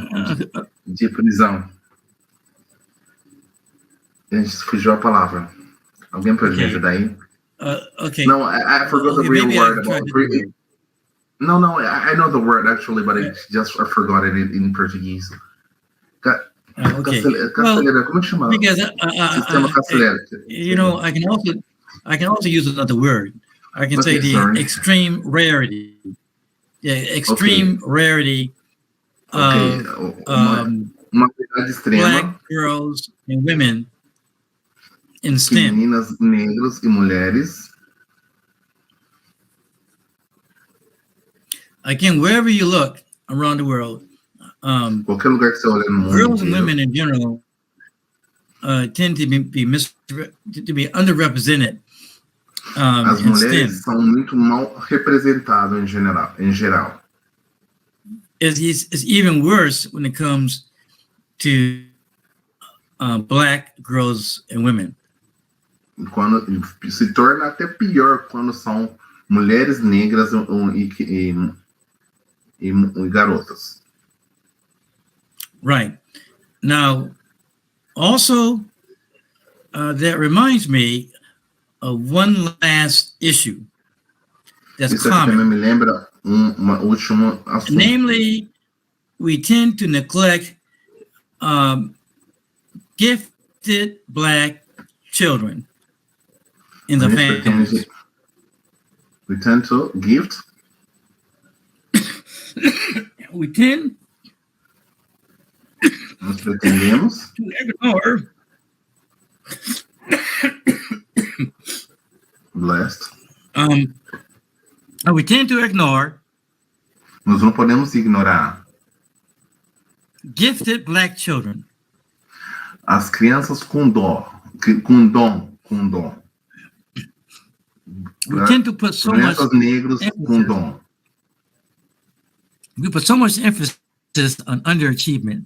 De prisão. Gente, fugiu a palavra. Alguém pode me ajudar aí? Okay. No, I forgot the real word about prisão. No, I know the word actually, but I forgot it in Portuguese. Carcereiro, como é que chama? Because Sistema carcereiro. You know, I can also use another word. I can say the extreme rarity. the extreme rarity of uma verdade extrema Black girls and women in que STEM. meninas, negros e mulheres, Again, wherever you look around the world, qualquer lugar que você olha no mundo girls and inteiro, women in general tend to be underrepresented as in STEM. mulheres são muito mal representadas em geral. It's even worse when it comes to Black girls and women. Quando se torna até pior quando são mulheres negras e garotas. Right. Now, also, that reminds me of one last issue that's Isso aqui também common. me lembra último assunto. Namely, we tend to neglect gifted Black children in the families. We tend to gift. We tend Nós pretendemos to ignore blessed. We tend to ignore Nós não podemos ignorar gifted Black children. as crianças com dom. We tend to put so much Crianças negros com dom. we put so much emphasis on underachievement.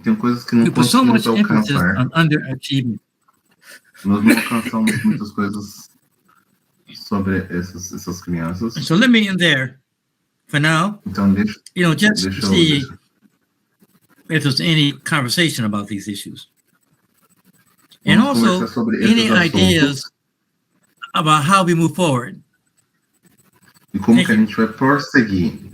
Tem coisas que não We put so much conseguimos emphasis alcançar. on underachievement. Nós não alcançamos muitas coisas sobre essas crianças. So let me end there for now. Então, just to see if there's any conversation about these issues. And vamos also, conversar sobre any esses assuntos ideas about how we move forward. e como que a gente vai prosseguir.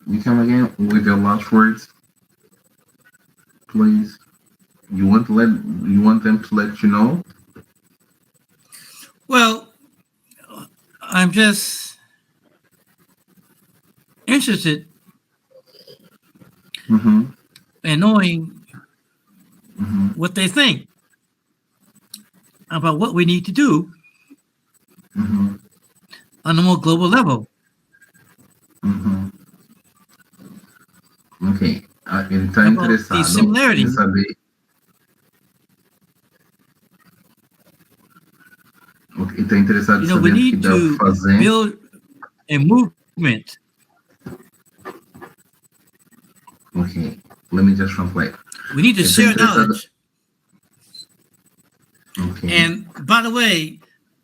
You come again with your last words, please. You want them to let you know? Well, I'm just interested in knowing what they think about what we need to do on a more global level. Ok. Ele está interessado em saber. Ele está interessado em saber we o que need dá para to fazer. build a movement. Okay, let me just translate. We need to share knowledge. Okay. And by the way,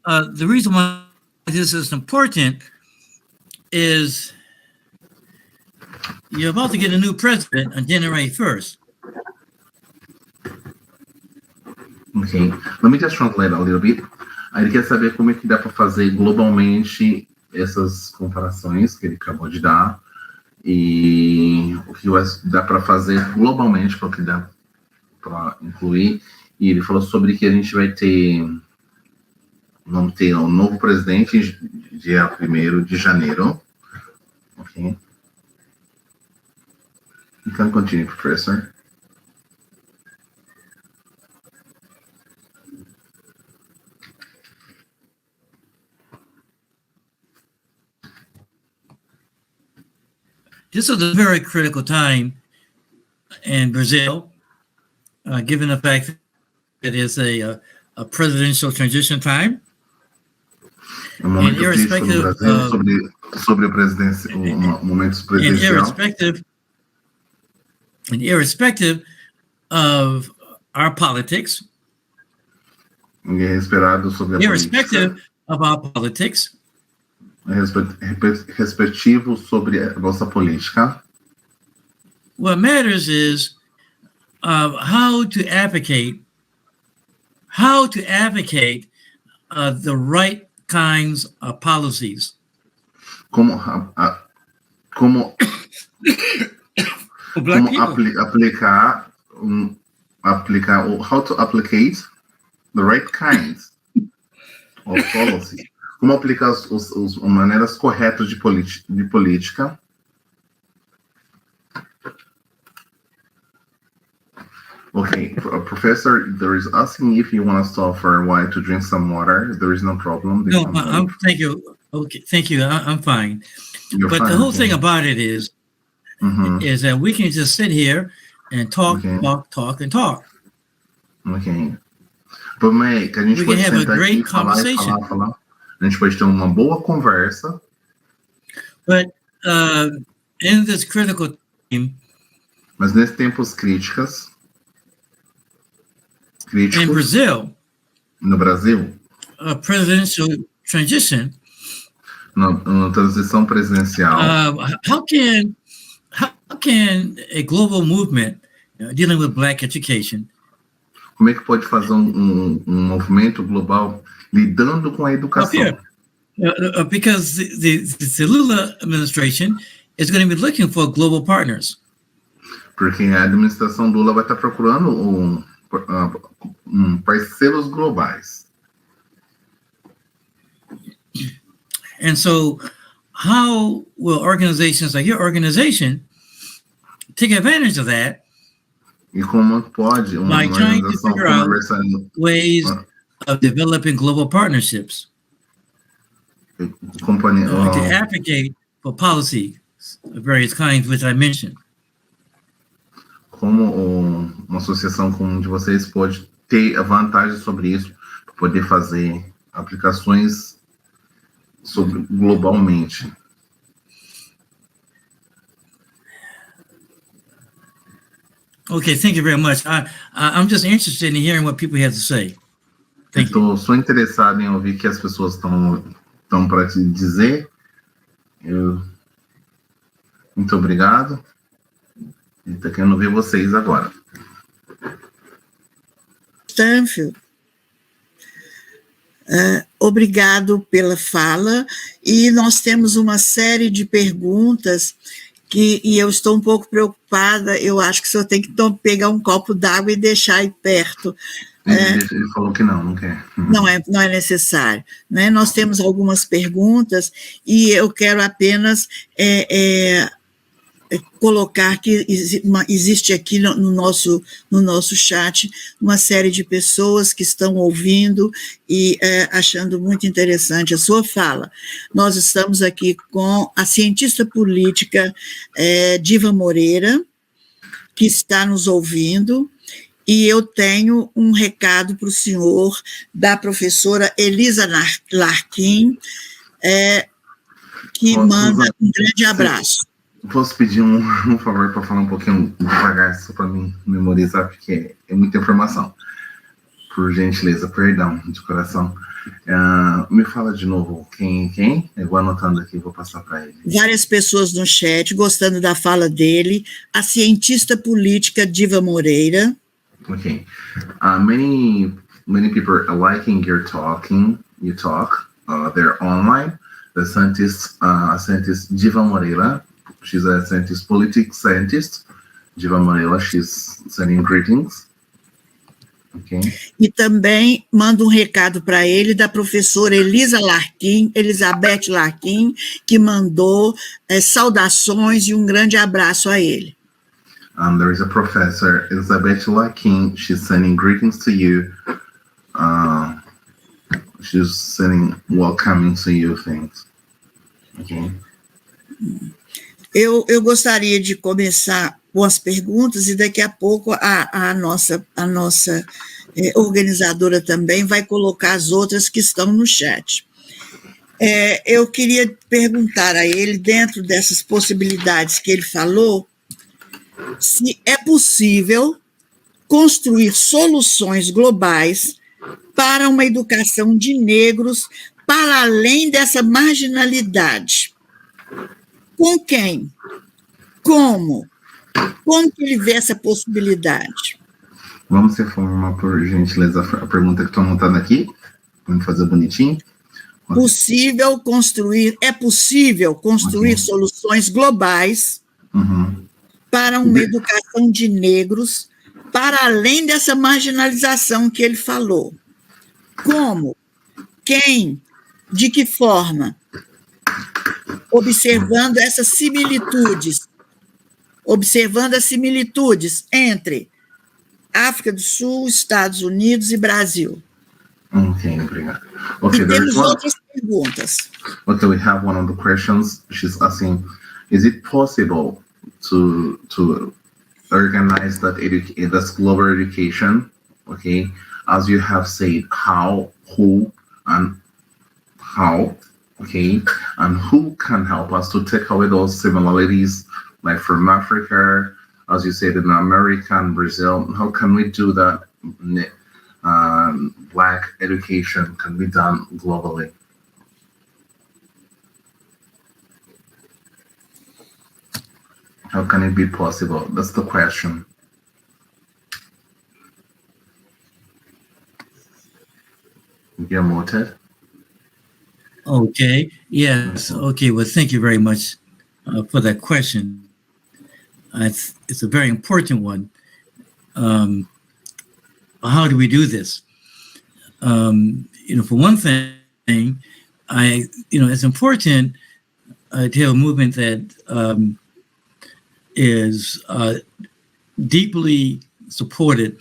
the reason why this is important is you're about to get a new president on January 1st. Okay, let me just translate a little bit. Aí ele quer saber como é que dá para fazer globalmente essas comparações que ele acabou de dar e o que dá para fazer globalmente para o que dá para incluir. E ele falou sobre que a gente vamos ter um novo presidente dia 1º de janeiro. Ok. You can continue, Professor. This is a very critical time in Brazil, given the fact that it is a presidential transition time. And irrespective of, sobre momentos presidencial. And irrespective of our politics, irrespective of our politics, respectivo sobre a nossa política. What matters is how to advocate the right kinds of policies. Como como how to applicate the right kinds of policy. Como aplicar as maneiras corretas de política. Okay, Professor, there is asking if you want to stop for a while to drink some water. There is no problem. No, thank you. Okay, thank you. I'm fine. You're but fine, the whole okay. thing about it is that we can just sit here and talk, talk, and talk. Okay. But, May, que a gente pode sentar aqui, falar. A gente pode ter uma boa conversa. But in this critical time, mas nesses tempos críticos, in Brazil, no Brasil, a presidential transition, na transição presidencial, how can a global movement dealing with Black education, como é que pode fazer um movimento global lidando com a educação? Because the Lula administration is going to be looking for global partners. Porque a administração Lula vai estar procurando parceiros globais. And so, how will organizations like your organization take advantage of that? E como pode uma organização conversando ways of developing global partnerships to advocate for policy of various kinds, which I mentioned. Como uma associação como de vocês pode ter a vantagem sobre isso, para poder fazer aplicações globalmente. Okay, thank you very much. I'm just interested in hearing what people have to say. Estou só interessado em ouvir o que as pessoas estão para te dizer. Muito obrigado. Estou querendo ouvir vocês agora. Stanfield, obrigado pela fala, e nós temos uma série de perguntas e eu estou um pouco preocupada. Eu acho que o senhor tem que pegar um copo d'água e deixar aí perto. Ele falou que não quer. Não é necessário. Né? Nós temos algumas perguntas e eu quero apenas colocar que existe aqui no nosso chat uma série de pessoas que estão ouvindo e achando muito interessante a sua fala. Nós estamos aqui com a cientista política Diva Moreira, que está nos ouvindo, e eu tenho um recado para o senhor da professora Elisa Larkin, que manda um grande abraço. Posso pedir um favor para falar um pouquinho devagar, só para mim memorizar, porque é muita informação. Por gentileza, perdão, de coração. Me fala de novo quem? Eu vou anotando aqui, vou passar para ele. Várias pessoas no chat gostando da fala dele. A cientista política Diva Moreira. Okay. Many people are liking your talk. They're online. The scientist Diva Moreira. She's a scientist, politics scientist. Diva Moreira, she's sending greetings. Okay. E também manda um recado para ele da professora Elizabeth Larkin, que mandou saudações e um grande abraço a ele. There is a professor, Elizabeth Larkin. She's sending greetings to you. She's sending welcoming to you things. Okay. Eu gostaria de começar com as perguntas e daqui a pouco a nossa organizadora também vai colocar as outras que estão no chat. Eu queria perguntar a ele, dentro dessas possibilidades que ele falou, se é possível construir soluções globais para uma educação de negros para além dessa marginalidade. Com quem? Como? Como que ele vê essa possibilidade? Vamos reformular, por gentileza, a pergunta que estou montando aqui. Vamos fazer bonitinho. possível construir soluções globais para uma educação de negros, para além dessa marginalização que ele falou. Como? Quem? De que forma? Observando as similitudes entre África do Sul, Estados Unidos e Brasil. Okay, obrigado. Okay, E temos outras perguntas. Okay, we have one of the questions. She's asking, is it possible to organize that global education? Okay, as you have said, how, who, and how. Okay, and who can help us to take away those similarities, like from Africa, as you said, in America and Brazil? How can we do that? Black education can be done globally. How can it be possible? That's the question. You're muted. Okay, yes, okay, well, thank you very much for that question. It's a very important one. How do we do this? For one thing, it's important to have a movement that is deeply supported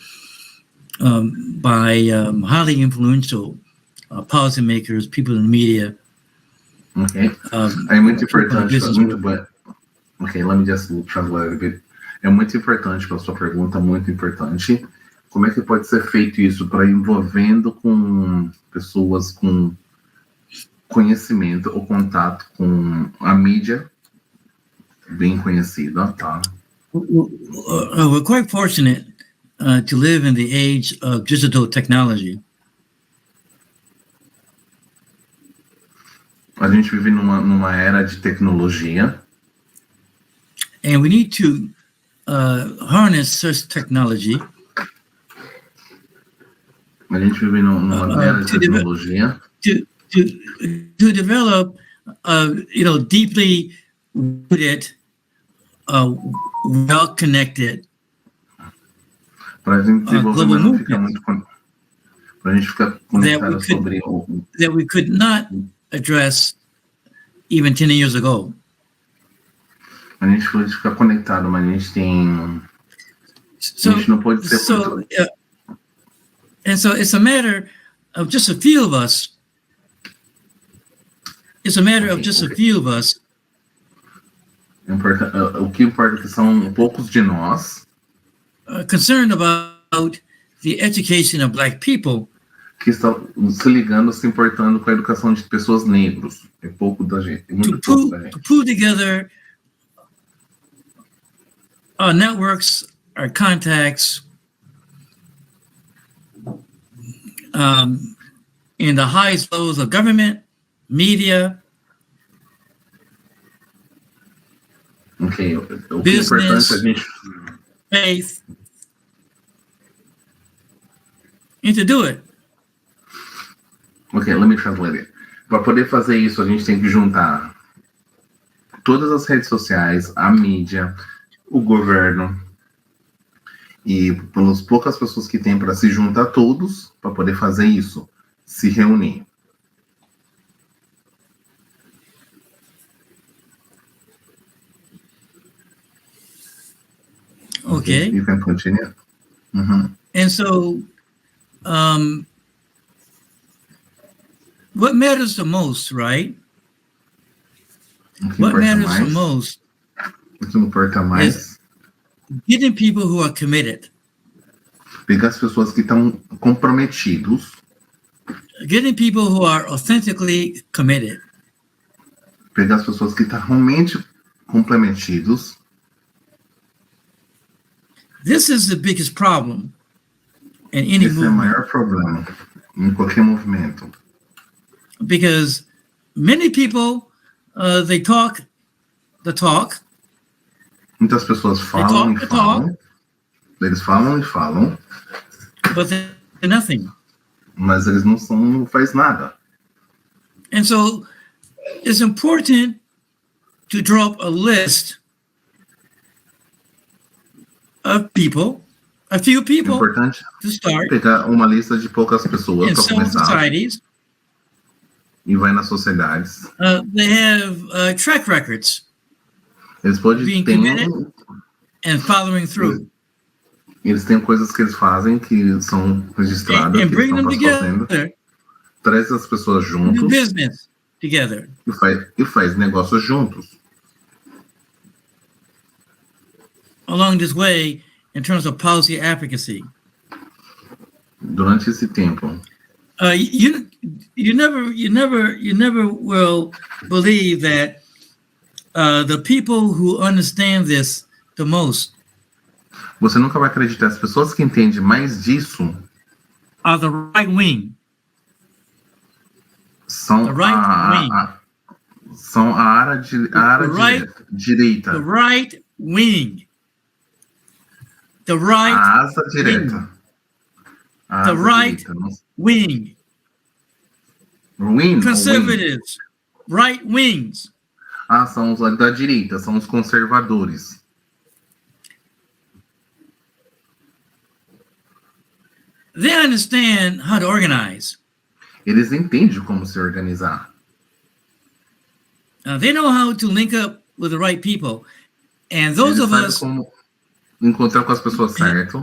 by highly influential policymakers, people in the media. Okay. É muito importante, ok, let me just translate a bit. É muito importante para a sua pergunta, muito importante. Como é que pode ser feito isso para envolvendo com pessoas com conhecimento ou contato com a mídia bem conhecida, tá? We're quite fortunate to live in the age of digital technology. A gente vive numa era de tecnologia. And we need to harness such technology. A gente vive numa era de tecnologia. To develop, deeply rooted, well-connected para a gente desenvolver, global não ficar muito para a gente ficar conectado sobre that we could not address even 10 years ago. A gente pode ficar conectado, mas a gente tem. A gente não pode ser. And so it's a matter of just a few of us. It's a matter of just a few of us. O que importa é que são poucos de nós concerned about the education of Black people. Que estão se ligando, se importando com a educação de pessoas negras. É pouco da gente. É muito pouco da gente. To pull together our networks, our contacts, in the highest levels of government, media, business, faith, and to do it. Ok, let me translate it. Para poder fazer isso, a gente tem que juntar todas as redes sociais, a mídia, o governo e pelas poucas pessoas que tem para se juntar todos para poder fazer isso, se reunir. Okay. You can continue. And so, what matters the most, right? What matters the most is getting people who are committed. Pegar as pessoas que estão comprometidos. Getting people who are authentically committed. Pegar as pessoas que estão realmente comprometidos. This is the biggest problem in any movement. Esse é o maior problema em qualquer movimento. Because many people, they talk the talk. Muitas pessoas falam e falam. Eles falam e falam. But they're nothing. Mas eles não faz nada. And so it's important to draw up a list of people, a few people, Importante to start pegar uma lista de poucas pessoas in para some começar societies. e vai nas sociedades. They have track records Eles podem being ter committed and following through. Eles têm coisas que eles fazem que são registradas, And que bring estão them fazendo. together, Traz as pessoas do juntos business together. e faz negócios juntos. Along this way, in terms of policy advocacy. Durante esse tempo. You never will believe that the people who understand this the most Você nunca vai acreditar, as pessoas que entendem mais disso are the right wing. são são a área direita. The right wing. The right A asa direta. A the asa right direita. wing. Wing, Conservatives. Right wings. São os da direita, são os conservadores. They understand how to organize. Eles entendem como se organizar. They know how to link up with the right people. And those Eles of sabem us como encontrar com as pessoas certas.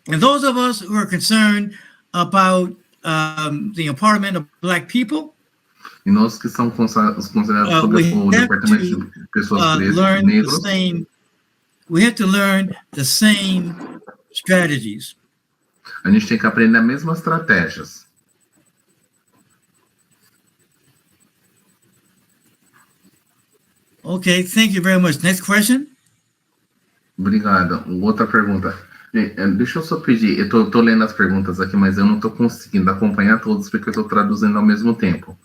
And those of us who are concerned about the empowerment of Black people, E nós que são considerados sobre o departamento de pessoas pretas, negros, we have to learn the same strategies. a gente tem que aprender as mesmas estratégias. Okay, thank you very much. Next question. Obrigado. Outra pergunta. Deixa eu só pedir, eu tô lendo as perguntas aqui, mas eu não tô conseguindo acompanhar todos porque eu tô traduzindo ao mesmo tempo.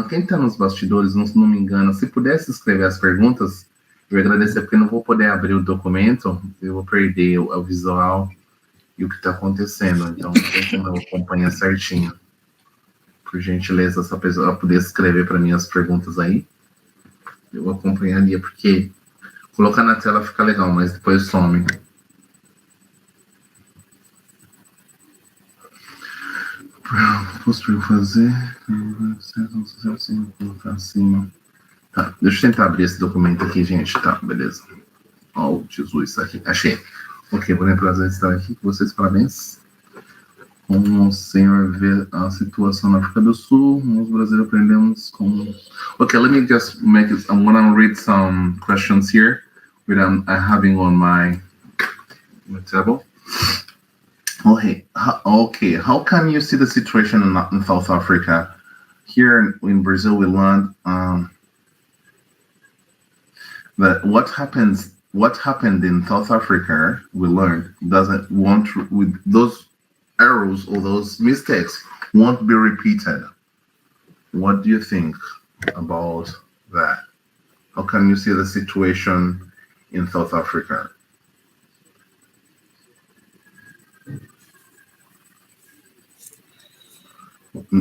Quem tá nos bastidores, não me engano, se pudesse escrever as perguntas, eu ia agradecer, porque eu não vou poder abrir o documento, eu vou perder o visual e o que tá acontecendo, então não tem como eu acompanhar certinho. Por gentileza, essa pessoa poder escrever para mim as perguntas aí, eu acompanharia, porque colocar na tela fica legal, mas depois some. Posso fazer? Colocar acima. Tá, deixa eu tentar abrir esse documento aqui, gente. Tá, beleza. Ó, Jesus, aqui. Achei. Ok, vou lembrar de estar aqui com vocês. Parabéns. Como o senhor vê a situação na África do Sul, nós brasileiros aprendemos com... Okay, let me just make it... I'm gonna read some questions here that I'm having on my table. Okay, how can you see the situation in South Africa? Here in Brazil, we learned that what happened in South Africa, we learned, doesn't want to, with those errors or those mistakes won't be repeated. What do you think about that? How can you see the situation in South Africa?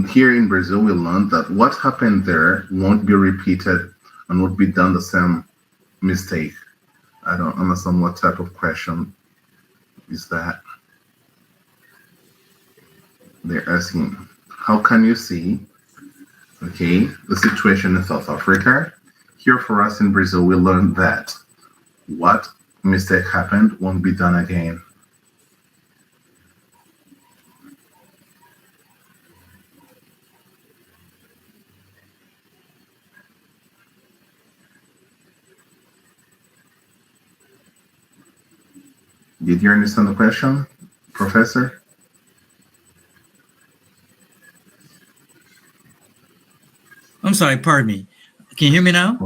Here in Brazil, we learned that what happened there won't be repeated and won't be done the same mistake. I don't understand what type of question is that. They're asking, how can you see, okay, the situation in South Africa? Here for us in Brazil, we learned that what mistake happened won't be done again. Did you understand the question, Professor? I'm sorry, pardon me. Can you hear me now?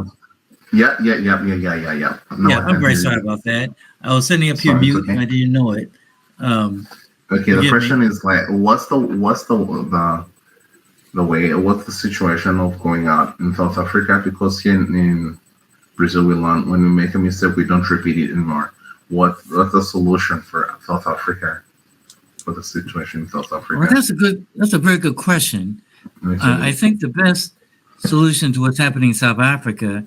Yeah. No, yeah, I'm very sorry about that. I was sending up your mute and I didn't know it. Okay, the question is like, what's the situation of going out in South Africa? Because here in Brazil, we learn when we make a mistake, we don't repeat it anymore. What's the solution for South Africa, for the situation in South Africa? Well, that's a very good question. I think the best solution to what's happening in South Africa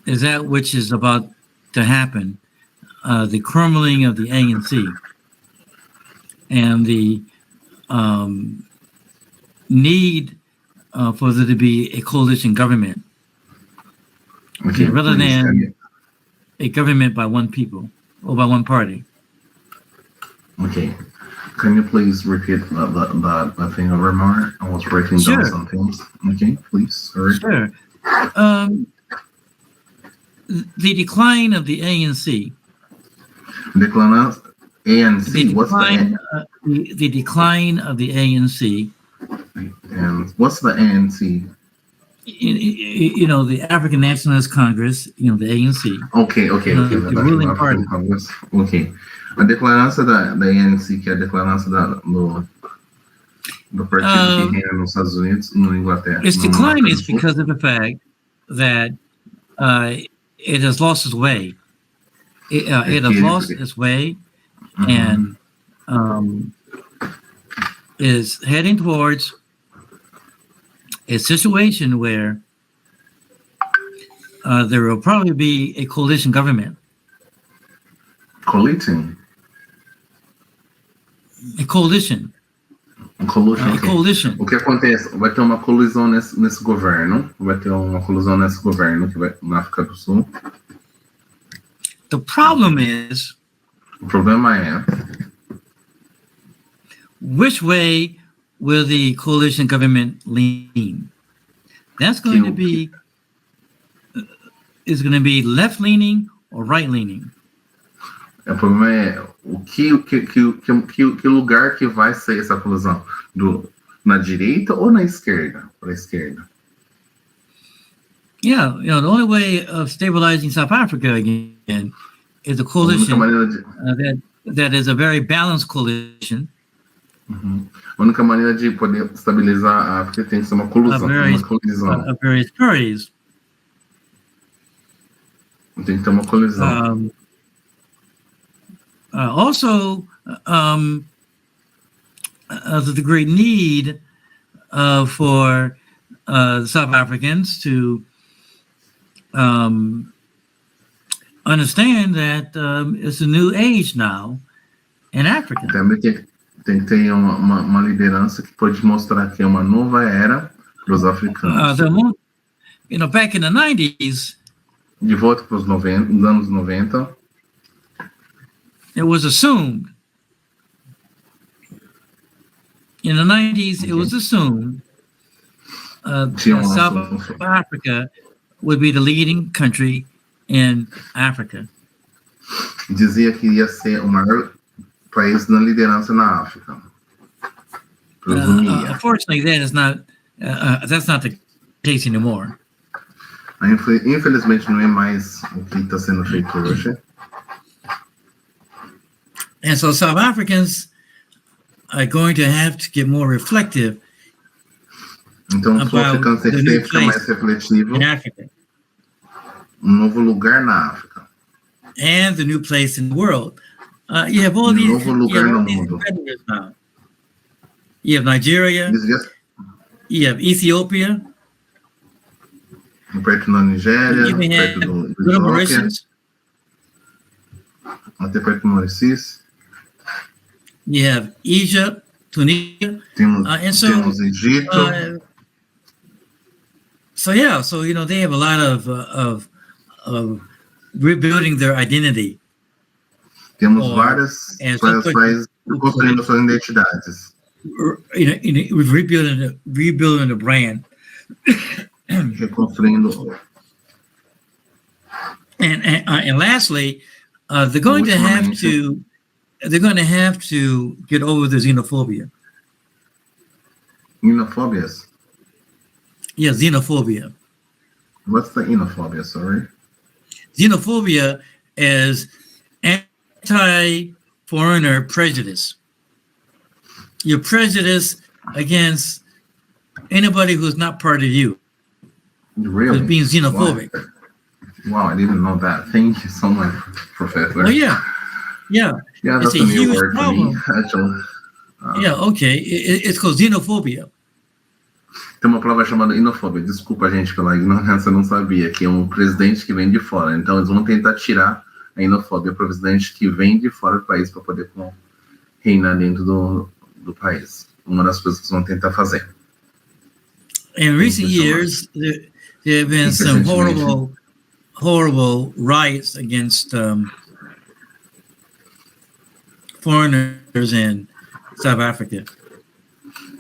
is that which is about to happen, the crumbling of the ANC and the need for there to be a coalition government, rather than a government by one people or by one party. Okay. Can you please repeat that thing over more? I was breaking down some things. Okay, please. Sorry. Sure. The decline of the ANC. ANC. What's the decline of the ANC? And what's the ANC? You know, the African Nationalist Congress. You know, the ANC. Okay. The ruling party. Okay. A declarância da ANC, que é a declarância do partido que reina nos Estados Unidos, na Inglaterra. Its decline is because of the fact that it has lost its way. It has lost its way, and is heading towards a situation where there will probably be a coalition government. Coalition. A coalition. Okay. Coalition. O que acontece? Vai ter uma colisão nesse governo. Vai ter uma colisão nesse governo que vai na África do Sul. The problem is. O problema é. Which way will the coalition government lean? That's going to be. Is going to be left leaning or right leaning? O problema é que lugar que vai ser essa colisão? Na direita ou na esquerda? Para a esquerda. Yeah, you know, the only way of stabilizing South Africa again is a coalition that is a very balanced coalition. A única maneira de poder estabilizar a África tem que ser uma colisão. Of various parties. Tem que ter uma colisão. Also, the great need for the South Africans to understand that it's a new age now in Africa. Também tem que ter uma liderança que pode mostrar que é uma nova era para os africanos. You know, back in the 90s, de volta para os anos 90, it was assumed. In the 90s, it was assumed South Africa would be the leading country in Africa. Dizia que ia ser o maior país na liderança na África. Unfortunately, that's not the case anymore. Infelizmente, não é mais o que está sendo feito hoje. And so South Africans are going to have to get more reflective então, os africanos têm que ficar mais refletivos. In Africa. Novo lugar na África. And the new place in the world. You have all these competitors now. You have Nigeria. You have Ethiopia. Perto da Nigéria, perto do Mauritius. Até perto do Mauritius. You have Egypt, Tunisia. Temos Egito. So you know they have a lot of rebuilding their identity. Temos várias países construindo suas identidades. Rebuilding the brand. Reconstruindo. And lastly, they're going to have to get over the xenophobia. Xenophobias? Yeah, xenophobia. What's the xenophobia, sorry? Xenophobia is anti-foreigner prejudice. You're prejudiced against anybody who's not part of you. Really? Being xenophobic. Wow, I didn't know that. Thank you so much, Professor. Oh, yeah. Yeah, that's it's a new huge word problem. for me, actually. Yeah, okay. It's called xenophobia. Tem uma prova chamada inofobia. Desculpa, gente, pela ignorância, eu não sabia. Que é um presidente que vem de fora. Então, eles vão tentar tirar a inofobia para o presidente que vem de fora do país para poder reinar dentro do país. Uma das coisas que eles vão tentar fazer. In recent years, there have been some horrible riots against foreigners in South Africa.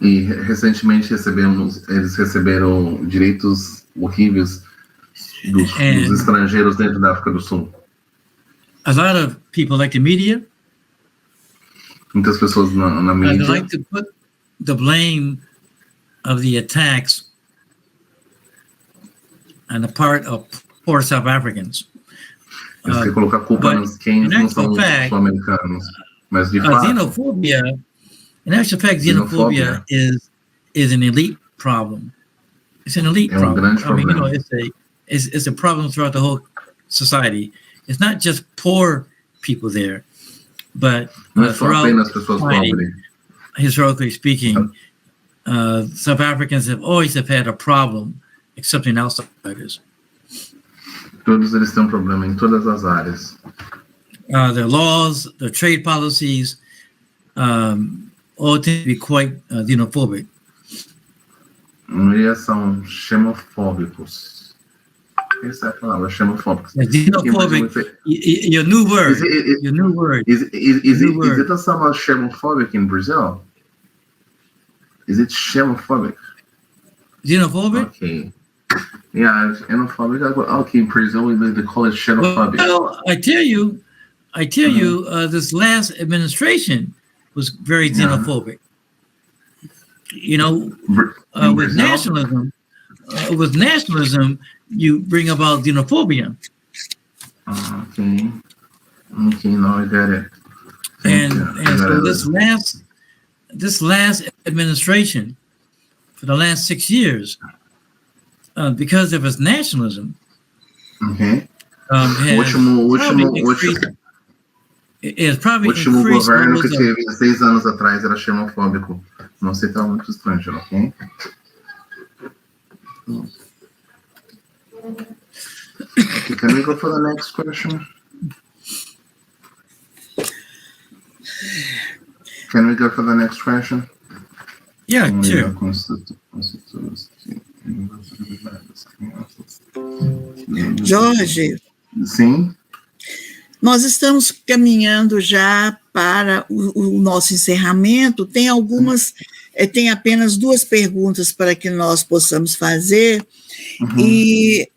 E recentemente eles receberam direitos horríveis dos estrangeiros dentro da África do Sul. A lot of people, like the media, muitas pessoas na mídia, they like to put the blame of the attacks on the part of poor South Africans. Eles querem colocar a culpa nos quem não são os sul-americanos. Mas de fato, xenophobia, in actual fact, xenophobia is an elite problem. It's an elite problem. I mean, you know, it's a problem throughout the whole society. It's not just poor people there, but throughout society, historically speaking, South Africans have always had a problem accepting outsiders. Todos eles têm problema em todas as áreas. Their laws, their trade policies, all tend to be quite xenophobic. A maioria são xenofóbicos. Essa é a palavra, xenophobic. Xenophobic, your new word. Your new word. Is it a somehow xenophobic in Brazil? Is it xenophobic? Xenophobic? Okay. Yeah, xenophobic. Okay, in Brazil they call it xenophobic. Well, I tell you, this last administration was very xenophobic. You know, with nationalism, you bring about xenophobia. Okay, now I get it. And so this last administration, for the last 6 years, because of its nationalism, okay, o último governo que teve 6 anos atrás era xenofóbico. Não sei, tá muito estrangeiro, ok? Okay, can we go for the next question? Can we go for the next question? Yeah, sure. Jorge. Sim? Nós estamos caminhando já para o nosso encerramento. Tem apenas 2 perguntas para que nós possamos fazer. E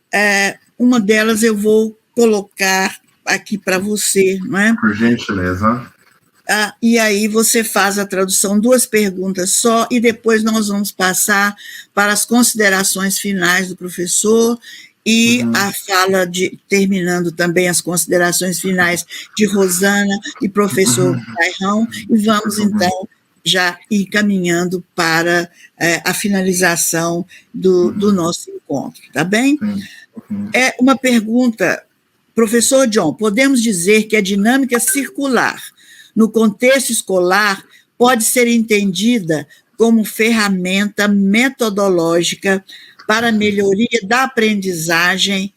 uma delas eu vou colocar aqui para você, não é? Por gentileza. E aí você faz a tradução, 2 perguntas só, e depois nós vamos passar para as considerações finais do professor e a fala terminando também as considerações finais de Rosana e professor Bairrão, e vamos então já ir caminhando para a finalização do nosso encontro, tá bem? É uma pergunta, professor John, podemos dizer que a dinâmica circular no contexto escolar pode ser entendida como ferramenta metodológica para a melhoria da aprendizagem,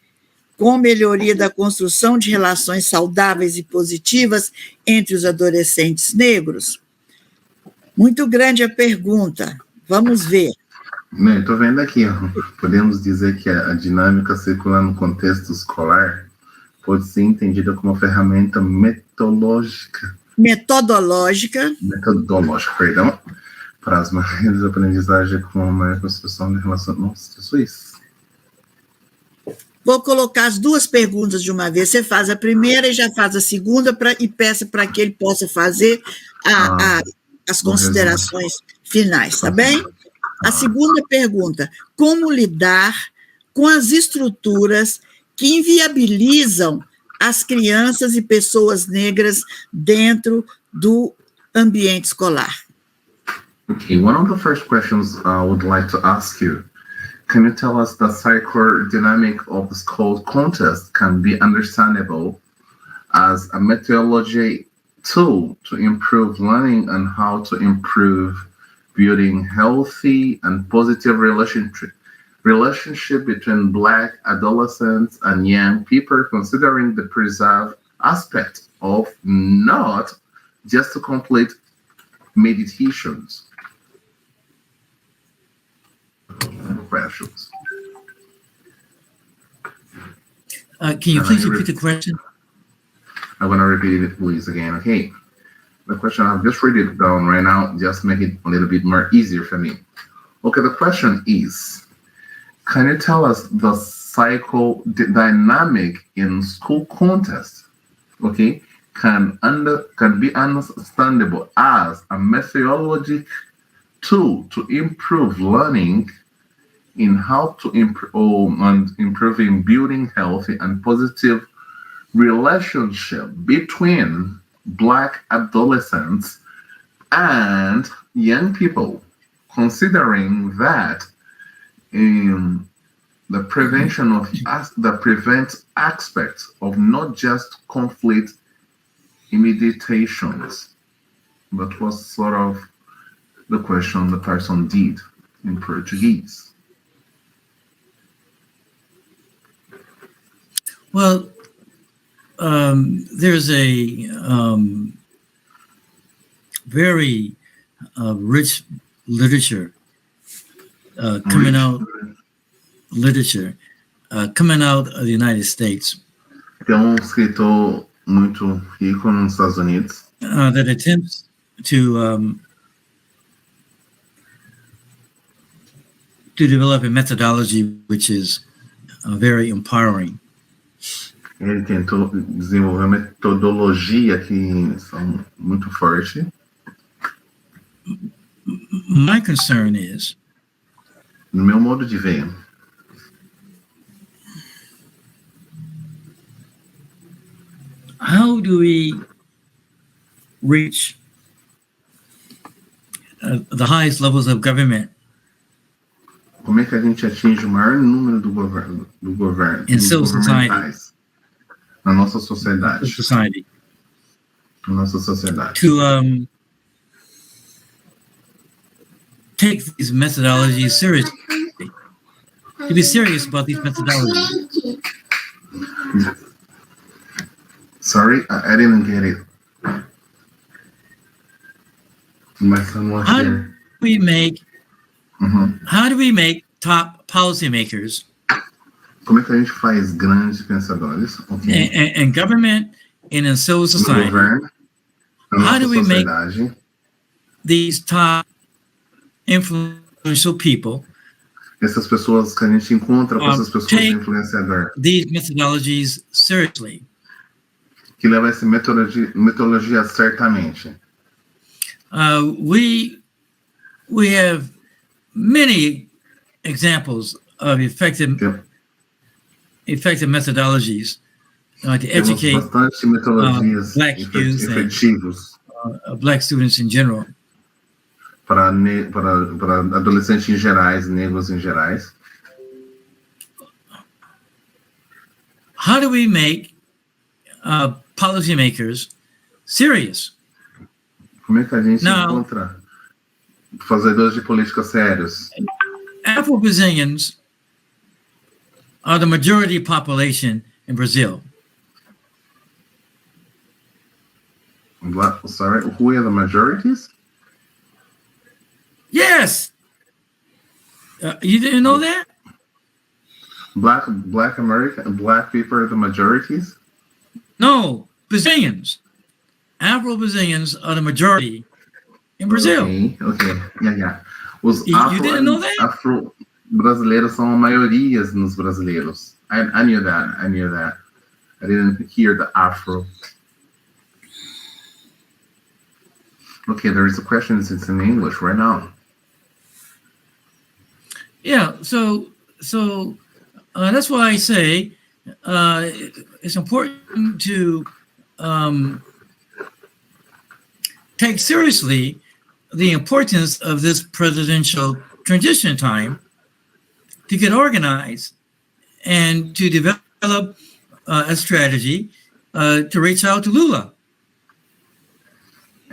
com melhoria da construção de relações saudáveis e positivas entre os adolescentes negros? Muito grande a pergunta. Vamos ver. Estou vendo aqui. Podemos dizer que a dinâmica circular no contexto escolar pode ser entendida como ferramenta metodológica, perdão, para as maneiras de aprendizagem com uma construção de relação. Nossa, isso é isso. Vou colocar as 2 perguntas de uma vez. Você faz a primeira e já faz a segunda e peça para que ele possa fazer as considerações finais, tá bem? A segunda pergunta: como lidar com as estruturas que inviabilizam as crianças e pessoas negras dentro do ambiente escolar? Okay, one of the first questions I would like to ask you, can you tell us the psychodynamic of the school context can be understandable as a methodology tool to improve learning and how to improve building healthy and positive relationship between Black adolescents and young people, considering the preserved aspect of not just to complete meditations. Questions. Can you please repeat the question? I'm going to repeat it, please, again. Okay. The question, I'll just read it down right now, just make it a little bit more easier for me. Okay, the question is, can you tell us the dynamic in school context, okay, can be understandable as a methodological tool to improve learning in how to improving building healthy and positive relationship between Black adolescents and young people, considering that the prevention of the prevent aspects of not just conflict imitations. That was sort of the question the person did in Portuguese. Well, there's a very rich literature coming out of the United States. Tem escritor muito rico nos Estados Unidos that attempts to develop a methodology which is very empowering. Ele tentou desenvolver uma metodologia que são muito forte. My concern is, no meu modo de ver, how do we reach the highest levels of government? Como é que a gente atinge o maior número do governo in civil society, na nossa sociedade, na nossa sociedade, to take these methodologies seriously, to be serious about these methodologies? Sorry, I didn't get it. My son was How there. do we make How do we make top policymakers Como é que a gente faz grandes pensadores, okay, and government and in civil no society? governo, na How nossa do we make sociedade, these top influential people essas pessoas que a gente encontra com essas pessoas take influenciadoras, these methodologies seriously? que levam essa metodologia certamente? We have many examples of effective methodologies to educate bastante metodologias Black youth efetivos and Black students in general. para adolescentes em gerais, negros em gerais. How do we make policymakers serious? Como é que a gente Now, encontra fazedores de política sérios? Afro-Brazilians are the majority population in Brazil. Sorry, who are the majorities? Yes. You didn't know that? Black people are the majorities? No, Brazilians. Afro-Brazilians are the majority in Brazil. Okay. Yeah. Os You didn't know that? Afro-brasileiros são a maioria nos brasileiros. I knew that. I didn't hear the Afro. Okay, there is a question. It's in English right now. Yeah, so that's why I say it's important to take seriously the importance of this presidential transition time to get organized and to develop a strategy to reach out to Lula.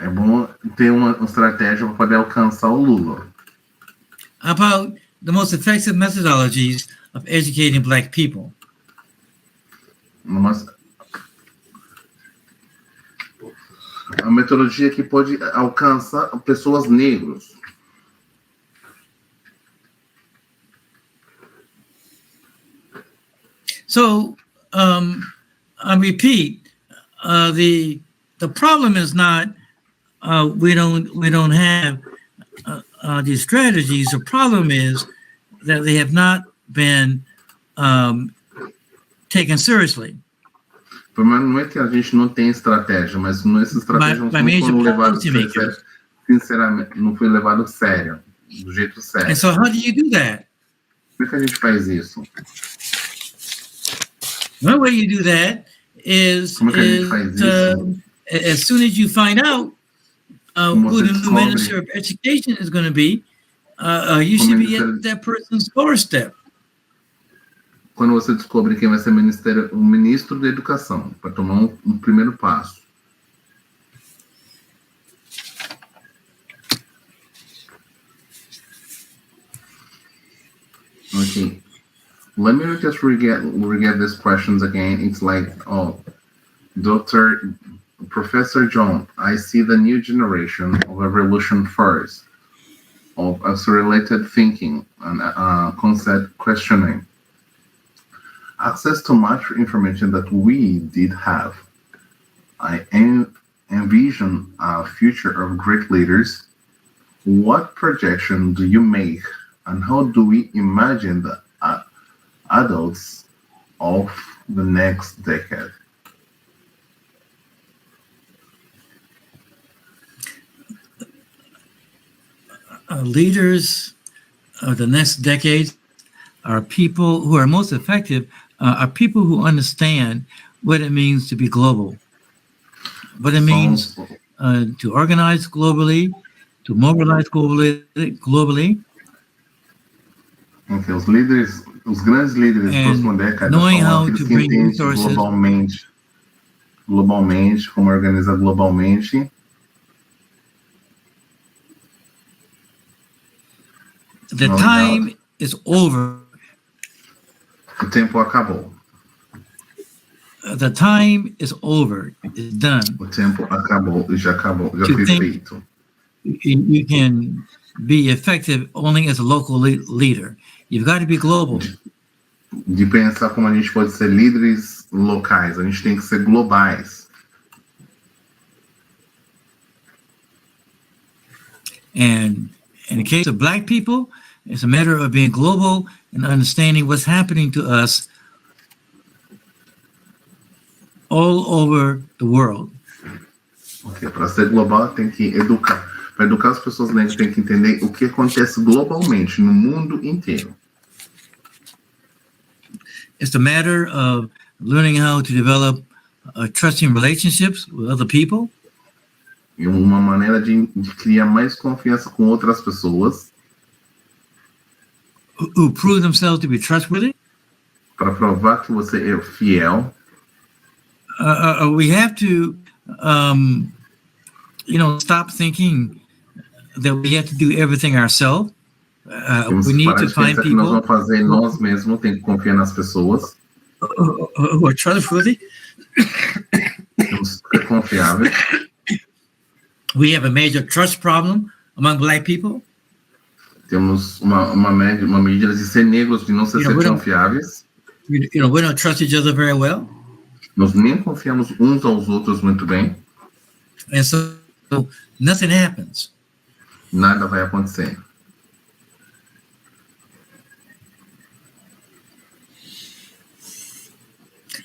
É bom ter uma estratégia para poder alcançar o Lula. About the most effective methodologies of educating Black people. A metodologia que pode alcançar pessoas negras. So, I repeat, the problem is not we don't have these strategies. The problem is that they have not been taken seriously. O problema não é que a gente não tem estratégia, mas essas estratégias não foram levadas a sério. Sinceramente, não foi levado a sério, do jeito certo. And so, how do you do that? Como é que a gente faz isso? One way you do that is as soon as you find out who the new Minister of Education is going to be, you should be at that person's doorstep. Quando você descobre quem vai ser o ministro da Educação, para tomar um primeiro passo. Okay. Let me just re-get these questions again. It's like, Professor John, I see the new generation of evolution first, of accelerated thinking and concept questioning. Access to much information that we did have. I envision a future of great leaders. What projection do you make, and how do we imagine the adults of the next decade? Leaders of the next decade are people who are most effective, are people who understand what it means to be global, what it means to organize globally, to mobilize globally. Okay, os grandes líderes da próxima década são aqueles que entendem globalmente, como organizar globalmente. The time is over. O tempo acabou. The time is over. It's done. O tempo acabou, já foi feito. You can be effective only as a local leader. You've got to be global. De pensar como a gente pode ser líderes locais, a gente tem que ser globais. And in the case of Black people, it's a matter of being global and understanding what's happening to us all over the world. Okay, para ser global tem que educar. Para educar as pessoas negras tem que entender o que acontece globalmente no mundo inteiro. It's a matter of learning how to develop trusting relationships with other people. E uma maneira de criar mais confiança com outras pessoas. Who prove themselves to be trustworthy. Para provar que você é fiel. We have to, stop thinking that we have to do everything ourselves. We need to find people. Nós vamos fazer nós mesmos, tem que confiar nas pessoas. Who are trustworthy. Temos que ser confiáveis. We have a major trust problem among Black people. Temos uma medida de ser negros, de não ser confiáveis. We don't trust each other very well. Nós nem confiamos uns aos outros muito bem. And so nothing happens. Nada vai acontecer.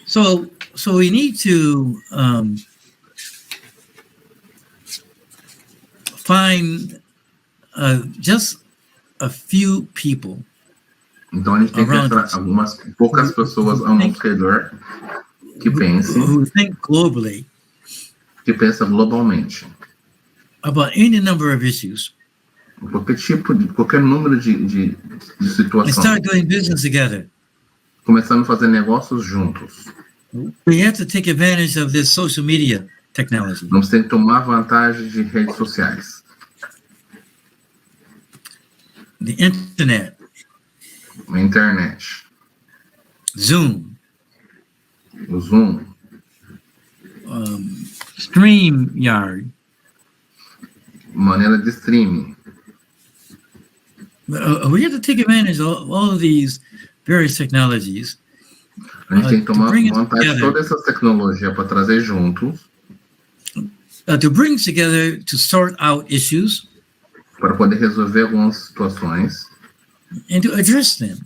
So we need to find just a few people. Então a gente tem que achar algumas poucas pessoas ao nosso redor que pensem. Who think globally. Que pensam globalmente. About any number of issues. Qualquer número de situações. And start doing business together. Começando a fazer negócios juntos. We have to take advantage of this social media technology. Vamos ter que tomar vantagem de redes sociais. The internet. A internet. Zoom. O Zoom. StreamYard. Maneira de streaming. We have to take advantage of all of these various technologies. A gente tem que tomar bring it vantagem de together. toda essa tecnologia para trazer juntos, To bring together to sort out issues para poder resolver algumas situações, and to address them.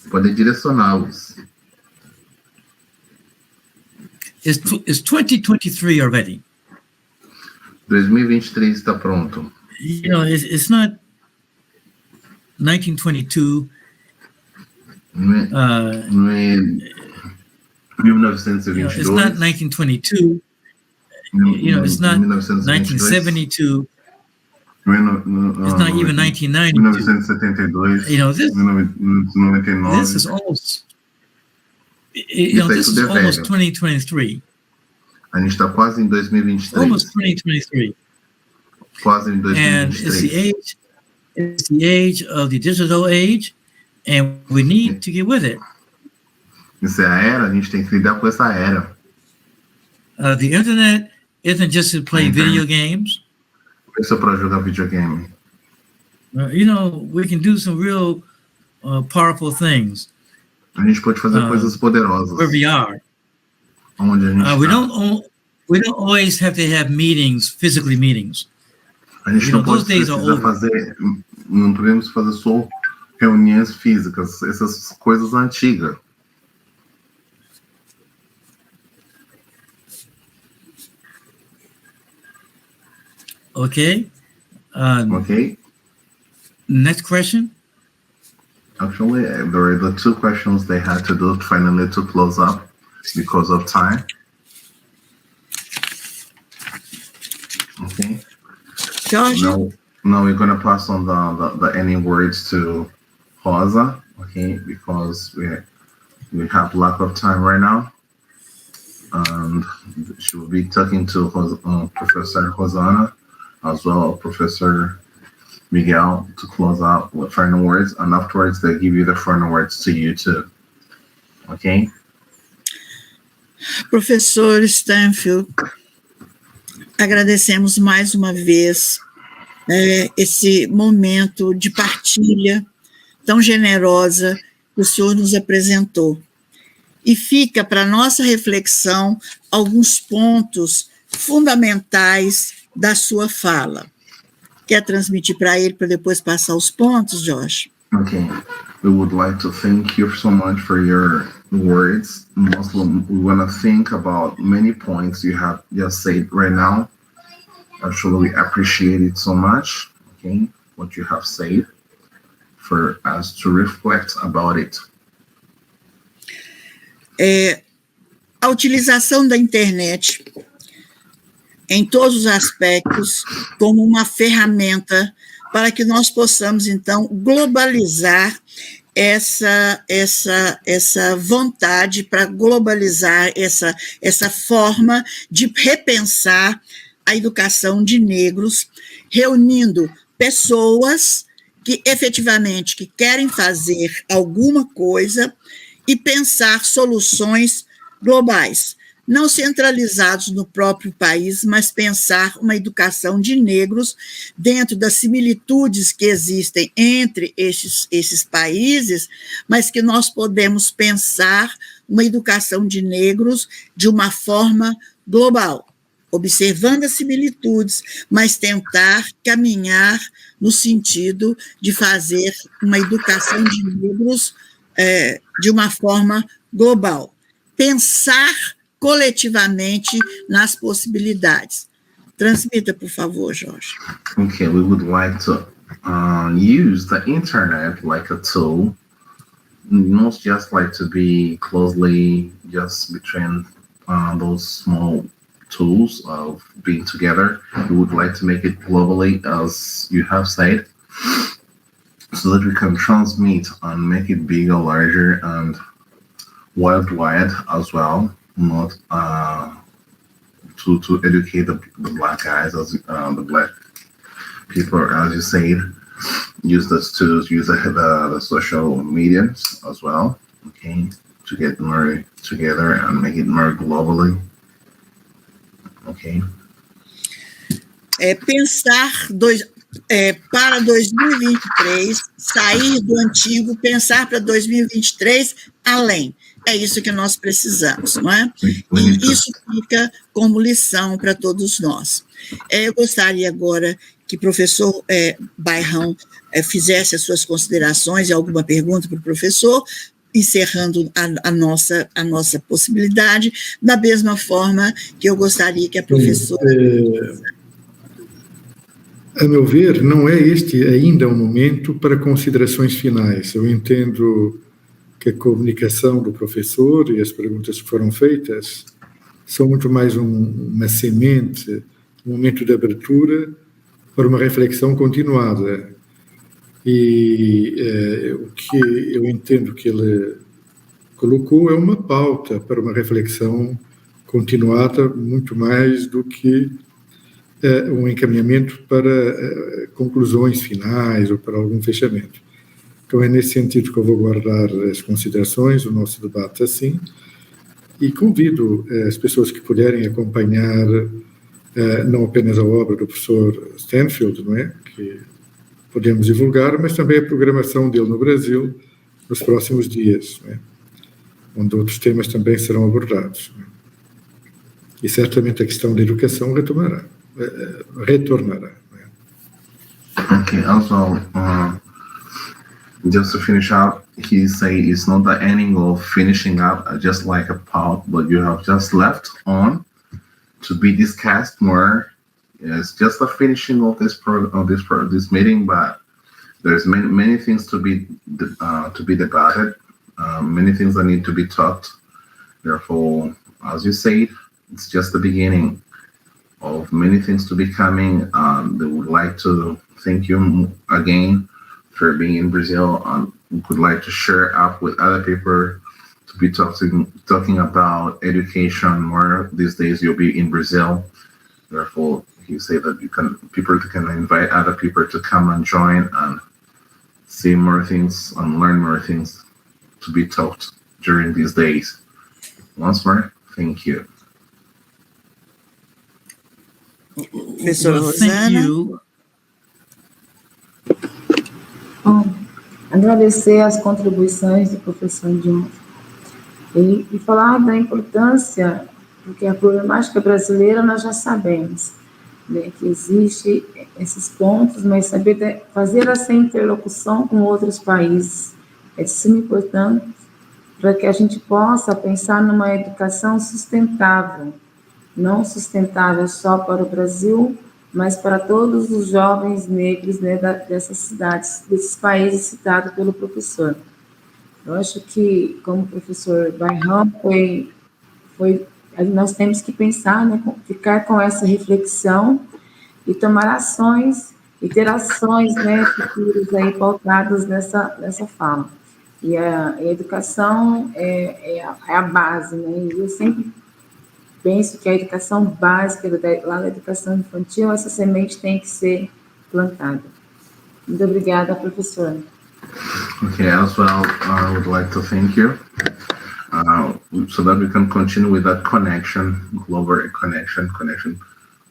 poder direcioná-los. It's 2023 already. 2023 está pronto. You know, it's not 1922. Não é You know, it's 1922. not 1922. You know, it's not 1972. It's not even 1992. 1972. You know, this 1999. is almost. You know, this is almost 2023. A gente está quase em 2023. Almost 2023. Quase em And 2023. it's the age of the digital age, and we need to get with it. Isso é a era, a gente tem que lidar com essa era. The internet isn't just to play video games. Isso é para jogar videogame. You know, we can do some real powerful things A gente pode fazer coisas poderosas. where we are. Onde a gente We don't always have to have meetings, physically meetings. A gente não pode precisar fazer, não podemos fazer só reuniões físicas, essas coisas antigas. Okay. Okay. Next question. Actually, there were the two questions they had to do finally to close up because of time. Okay. Jorge? Now we're gonna pass on the ending words to Rosa, okay, because we have lack of time right now. And she will be talking to Professor Rosana, as well as Professor Miguel, to close out with final words, and afterwards they'll give you the final words to you too. Okay? Professor Stanfield, agradecemos mais uma vez esse momento de partilha tão generosa que o senhor nos apresentou. E fica para nossa reflexão alguns pontos fundamentais da sua fala. Quer transmitir para ele para depois passar os pontos, Jorge? Okay. We would like to thank you so much for your words. Mostly, we want to think about many points you have just said right now. Actually, we appreciate it so much, okay, what you have said, for us to reflect about it. A utilização da internet em todos os aspectos como uma ferramenta para que nós possamos, então, globalizar essa vontade, para globalizar essa forma de repensar a educação de negros, reunindo pessoas que efetivamente que querem fazer alguma coisa e pensar soluções globais, não centralizados no próprio país, mas pensar uma educação de negros dentro das similitudes que existem entre esses países, mas que nós podemos pensar uma educação de negros de uma forma global, observando as similitudes, mas tentar caminhar no sentido de fazer uma educação de negros de uma forma global. Pensar coletivamente nas possibilidades. Transmita, por favor, Jorge. Okay, we would like to use the internet like a tool, not just like to be closely just between those small tools of being together. We would like to make it globally, as you have said, so that we can transmit and make it bigger, larger, and worldwide as well, not to educate the Black guys, as the Black people, as you said. Use this to use the social medias as well, okay, to get more together and make it more globally, okay. Para 2023, sair do antigo, pensar para 2023, além. É isso que nós precisamos, não é? E isso fica como lição para todos nós. Eu gostaria agora que o professor Bairrão fizesse as suas considerações e alguma pergunta para o professor, encerrando a nossa possibilidade, da mesma forma que eu gostaria que a professora... A meu ver, não é este ainda o momento para considerações finais. Eu entendo que a comunicação do professor e as perguntas que foram feitas são muito mais uma semente, um momento de abertura para uma reflexão continuada. E o que eu entendo que ele colocou é uma pauta para uma reflexão continuada, muito mais do que um encaminhamento para conclusões finais ou para algum fechamento. Então, é nesse sentido que eu vou guardar as considerações, o nosso debate assim, e convido as pessoas que puderem acompanhar não apenas a obra do professor Stanfield, não é? Que podemos divulgar, mas também a programação dele no Brasil nos próximos dias, não é? Onde outros temas também serão abordados. Não é? E certamente a questão da educação retornará. Okay, also, just to finish up, he say it's not the ending of finishing up just like a pot, but you have just left on to be discussed more. It's just the finishing of this meeting, but there's many things to be debated, many things that need to be talked. Therefore, as you said, it's just the beginning of many things to be coming. They would like to thank you again for being in Brazil. Would like to share up with other people to be talking about education more. These days you'll be in Brazil. Therefore, you say that people can invite other people to come and join and see more things and learn more things to be taught during these days. Once more, thank you. Professora Thank Rosana. you. Bom, agradecer as contribuições do professor John e falar da importância, porque a problemática brasileira nós já sabemos, né, que existe esses pontos, mas saber fazer essa interlocução com outros países é de suma importância para que a gente possa pensar numa educação sustentável, não sustentável só para o Brasil, mas para todos os jovens negros, né, dessas cidades, desses países citados pelo professor. Eu acho que, como o professor Bairrão nós temos que pensar, né, ficar com essa reflexão e tomar ações, e ter ações, né, futuras aí pautadas nessa fala. E a educação é a base, né, e eu sempre penso que a educação básica, lá na educação infantil, essa semente tem que ser plantada. Muito obrigada, professora. Okay, as well, I would like to thank you, so that we can continue with that connection, global connection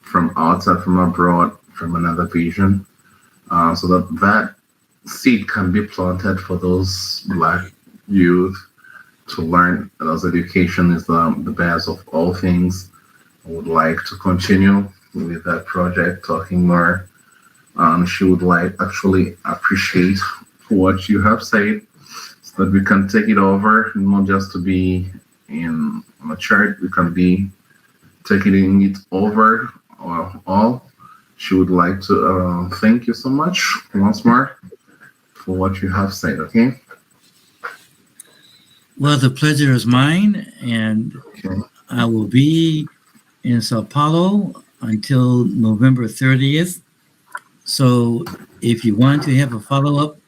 from outside, from abroad, from another vision, so that seed can be planted for those Black youth to learn that education is the best of all things. I would like to continue with that project, talking more. She would actually appreciate what you have said, so that we can take it over, not just to be on a chart, we can be taking it over all. She would like to thank you so much once more for what you have said, okay? Well, the pleasure is mine, and Okay. I will be in Sao Paulo until November 30th. So if you want to have a follow-up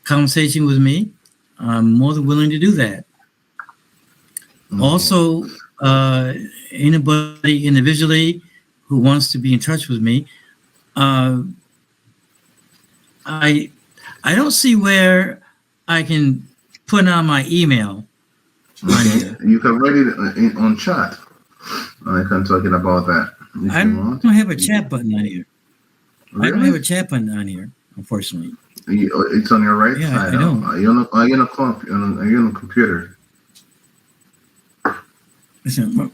conversation with me, I'm more than willing to do that. Okay. Also, anybody individually who wants to be in touch with me. I don't see where I can put on my email. Okay. You can write it on chat. I can talk it about that. I don't have a chat button on here. Really? I don't have a chat button on here, unfortunately. It's on your right Yeah, side. I don't. Are you on a computer? Listen,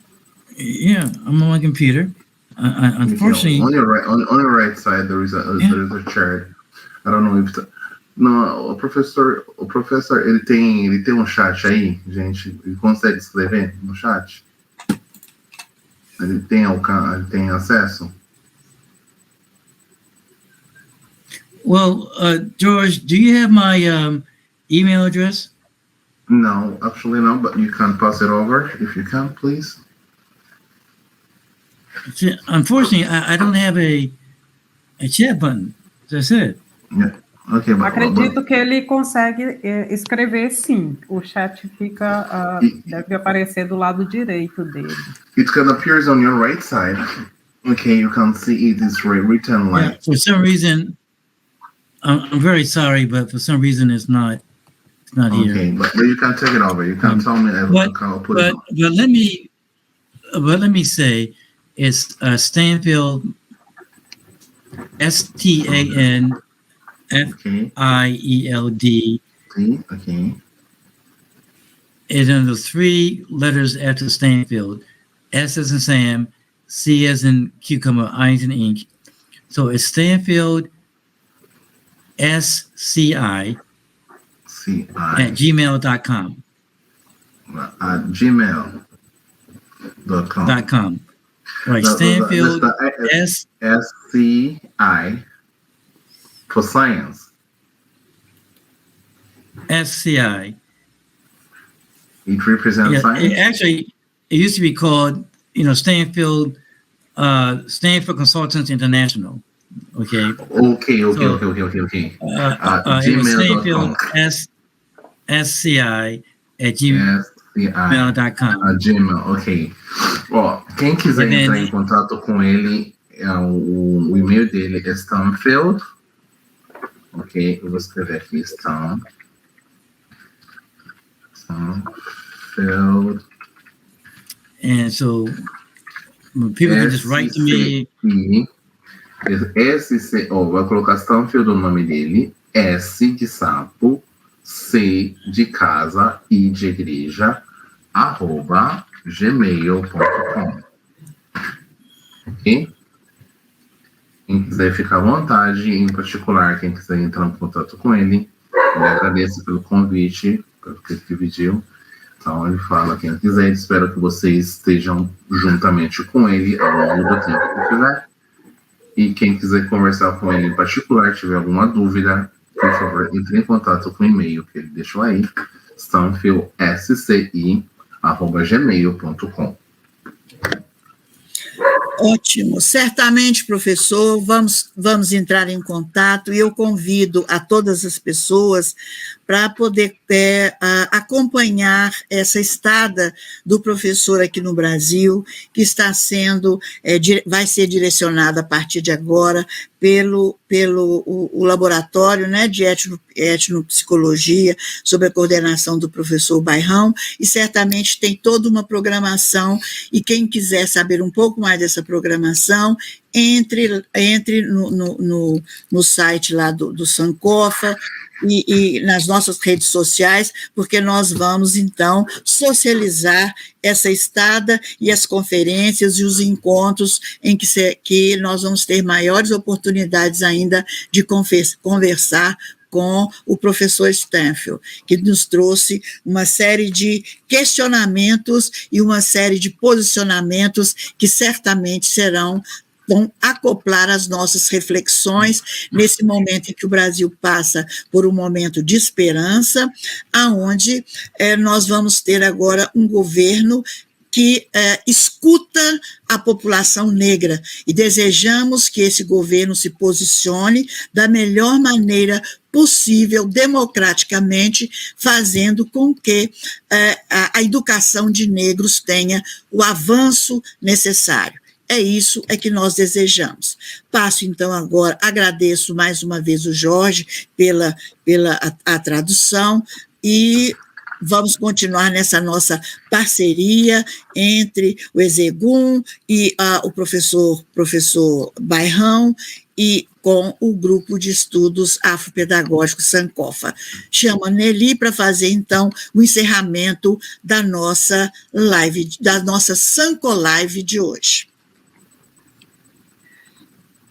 yeah, I'm on my computer. Unfortunately, on your right side there is a chart. I don't know if o professor ele tem chat aí, gente. Ele consegue escrever no chat? Ele tem acesso? Well, George, do you have my email address? No, actually no, but you can pass it over if you can, please. Unfortunately, I don't have a chat button, as I said. Yeah. Okay, Acredito que ele consegue escrever, sim. O chat fica, deve aparecer do lado direito dele. It can appear on your right side. Okay, you can see it is written like. Yeah, for some reason, I'm very sorry, but for some reason it's not here. Okay, but you can take it over. You can tell me. But let me say, it's Stanfield, Stanfield. Okay. Okay. Is in the 3 letters after Stanfield. S as in Sam, C as in cucumber, I as in ink. So it's Stanfield SCI at gmail.com. At gmail.com. Right, Stanfield SCI for science. SCI. It represents science? It used to be called, Stanfield Consultants International. Okay. Okay. Stanfield SCI at gmail.com. Gmail, ok. Ó, quem quiser entrar em contato com ele, o e-mail dele é Stanfield. Ok, eu vou escrever aqui, Stanfield. And so people can just write to me. Vai colocar Stanfield, o nome dele, S de sapo, C de casa, I de igreja, @gmail.com. Ok? Quem quiser ficar à vontade, em particular, quem quiser entrar em contato com ele, eu agradeço pelo convite, pelo que ele pediu. Então, ele fala, quem quiser, espero que vocês estejam juntamente com ele ao longo do tempo que quiser. E quem quiser conversar com ele em particular, tiver alguma dúvida, por favor, entre em contato com o e-mail que ele deixou aí, stanfieldsci@gmail.com. Ótimo, certamente, professor, vamos entrar em contato e eu convido a todas as pessoas para poder acompanhar essa estada do professor aqui no Brasil, que está sendo, vai ser direcionada a partir de agora pelo laboratório, né, de etnopsicologia, sob a coordenação do professor Bairrão, e certamente tem toda uma programação, e quem quiser saber um pouco mais dessa programação, entre no site lá do Sankofa, e nas nossas redes sociais, porque nós vamos, então, socializar essa estada e as conferências e os encontros em que nós vamos ter maiores oportunidades ainda de conversar com o professor Stanfield, que nos trouxe uma série de questionamentos e uma série de posicionamentos que certamente vão acoplar as nossas reflexões nesse momento em que o Brasil passa por um momento de esperança, aonde nós vamos ter agora um governo que escuta a população negra e desejamos que esse governo se posicione da melhor maneira possível, democraticamente, fazendo com que a educação de negros tenha o avanço necessário. É isso que nós desejamos. Passo, então, agora, agradeço mais uma vez o Jorge pela a tradução e vamos continuar nessa nossa parceria entre o Exegum e o professor Bairrão e com o grupo de estudos afropedagógicos Sankofa. Chamo a Nelly para fazer, então, o encerramento da nossa live, da nossa Sankolive de hoje.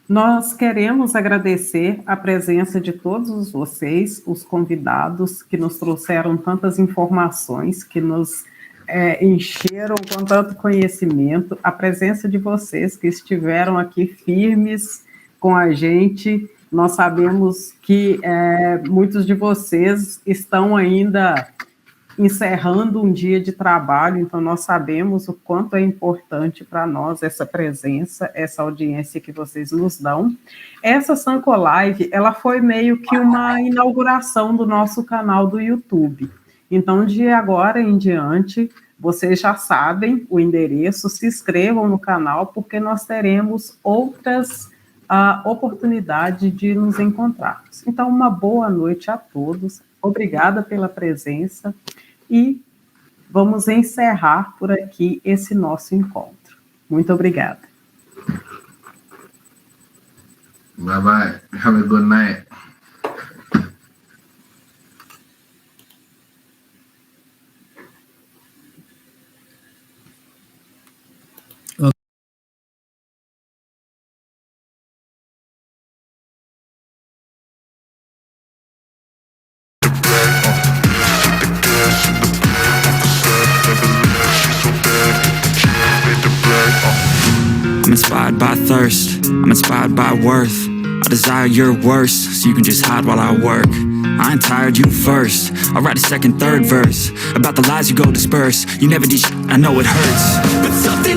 Nós queremos agradecer a presença de todos vocês, os convidados, que nos trouxeram tantas informações, que nos encheram com tanto conhecimento, a presença de vocês que estiveram aqui firmes com a gente. Nós sabemos que muitos de vocês estão ainda encerrando um dia de trabalho, então nós sabemos o quanto é importante para nós essa presença, essa audiência que vocês nos dão. Essa Sankolive, ela foi meio que uma inauguração do nosso canal do YouTube. Então, de agora em diante, vocês já sabem o endereço, se inscrevam no canal, porque nós teremos outras oportunidades de nos encontrarmos. Então, uma boa noite a todos, obrigada pela presença, e vamos encerrar por aqui esse nosso encontro. Muito obrigada. Bye bye. Have a good night. I'm inspired by thirst, I'm inspired by worth. I desire your worst, so you can just hide while I work. I ain't tired, you first. I'll write a second, third verse about the lies you go disperse. You never did shit, I know it hurts, but something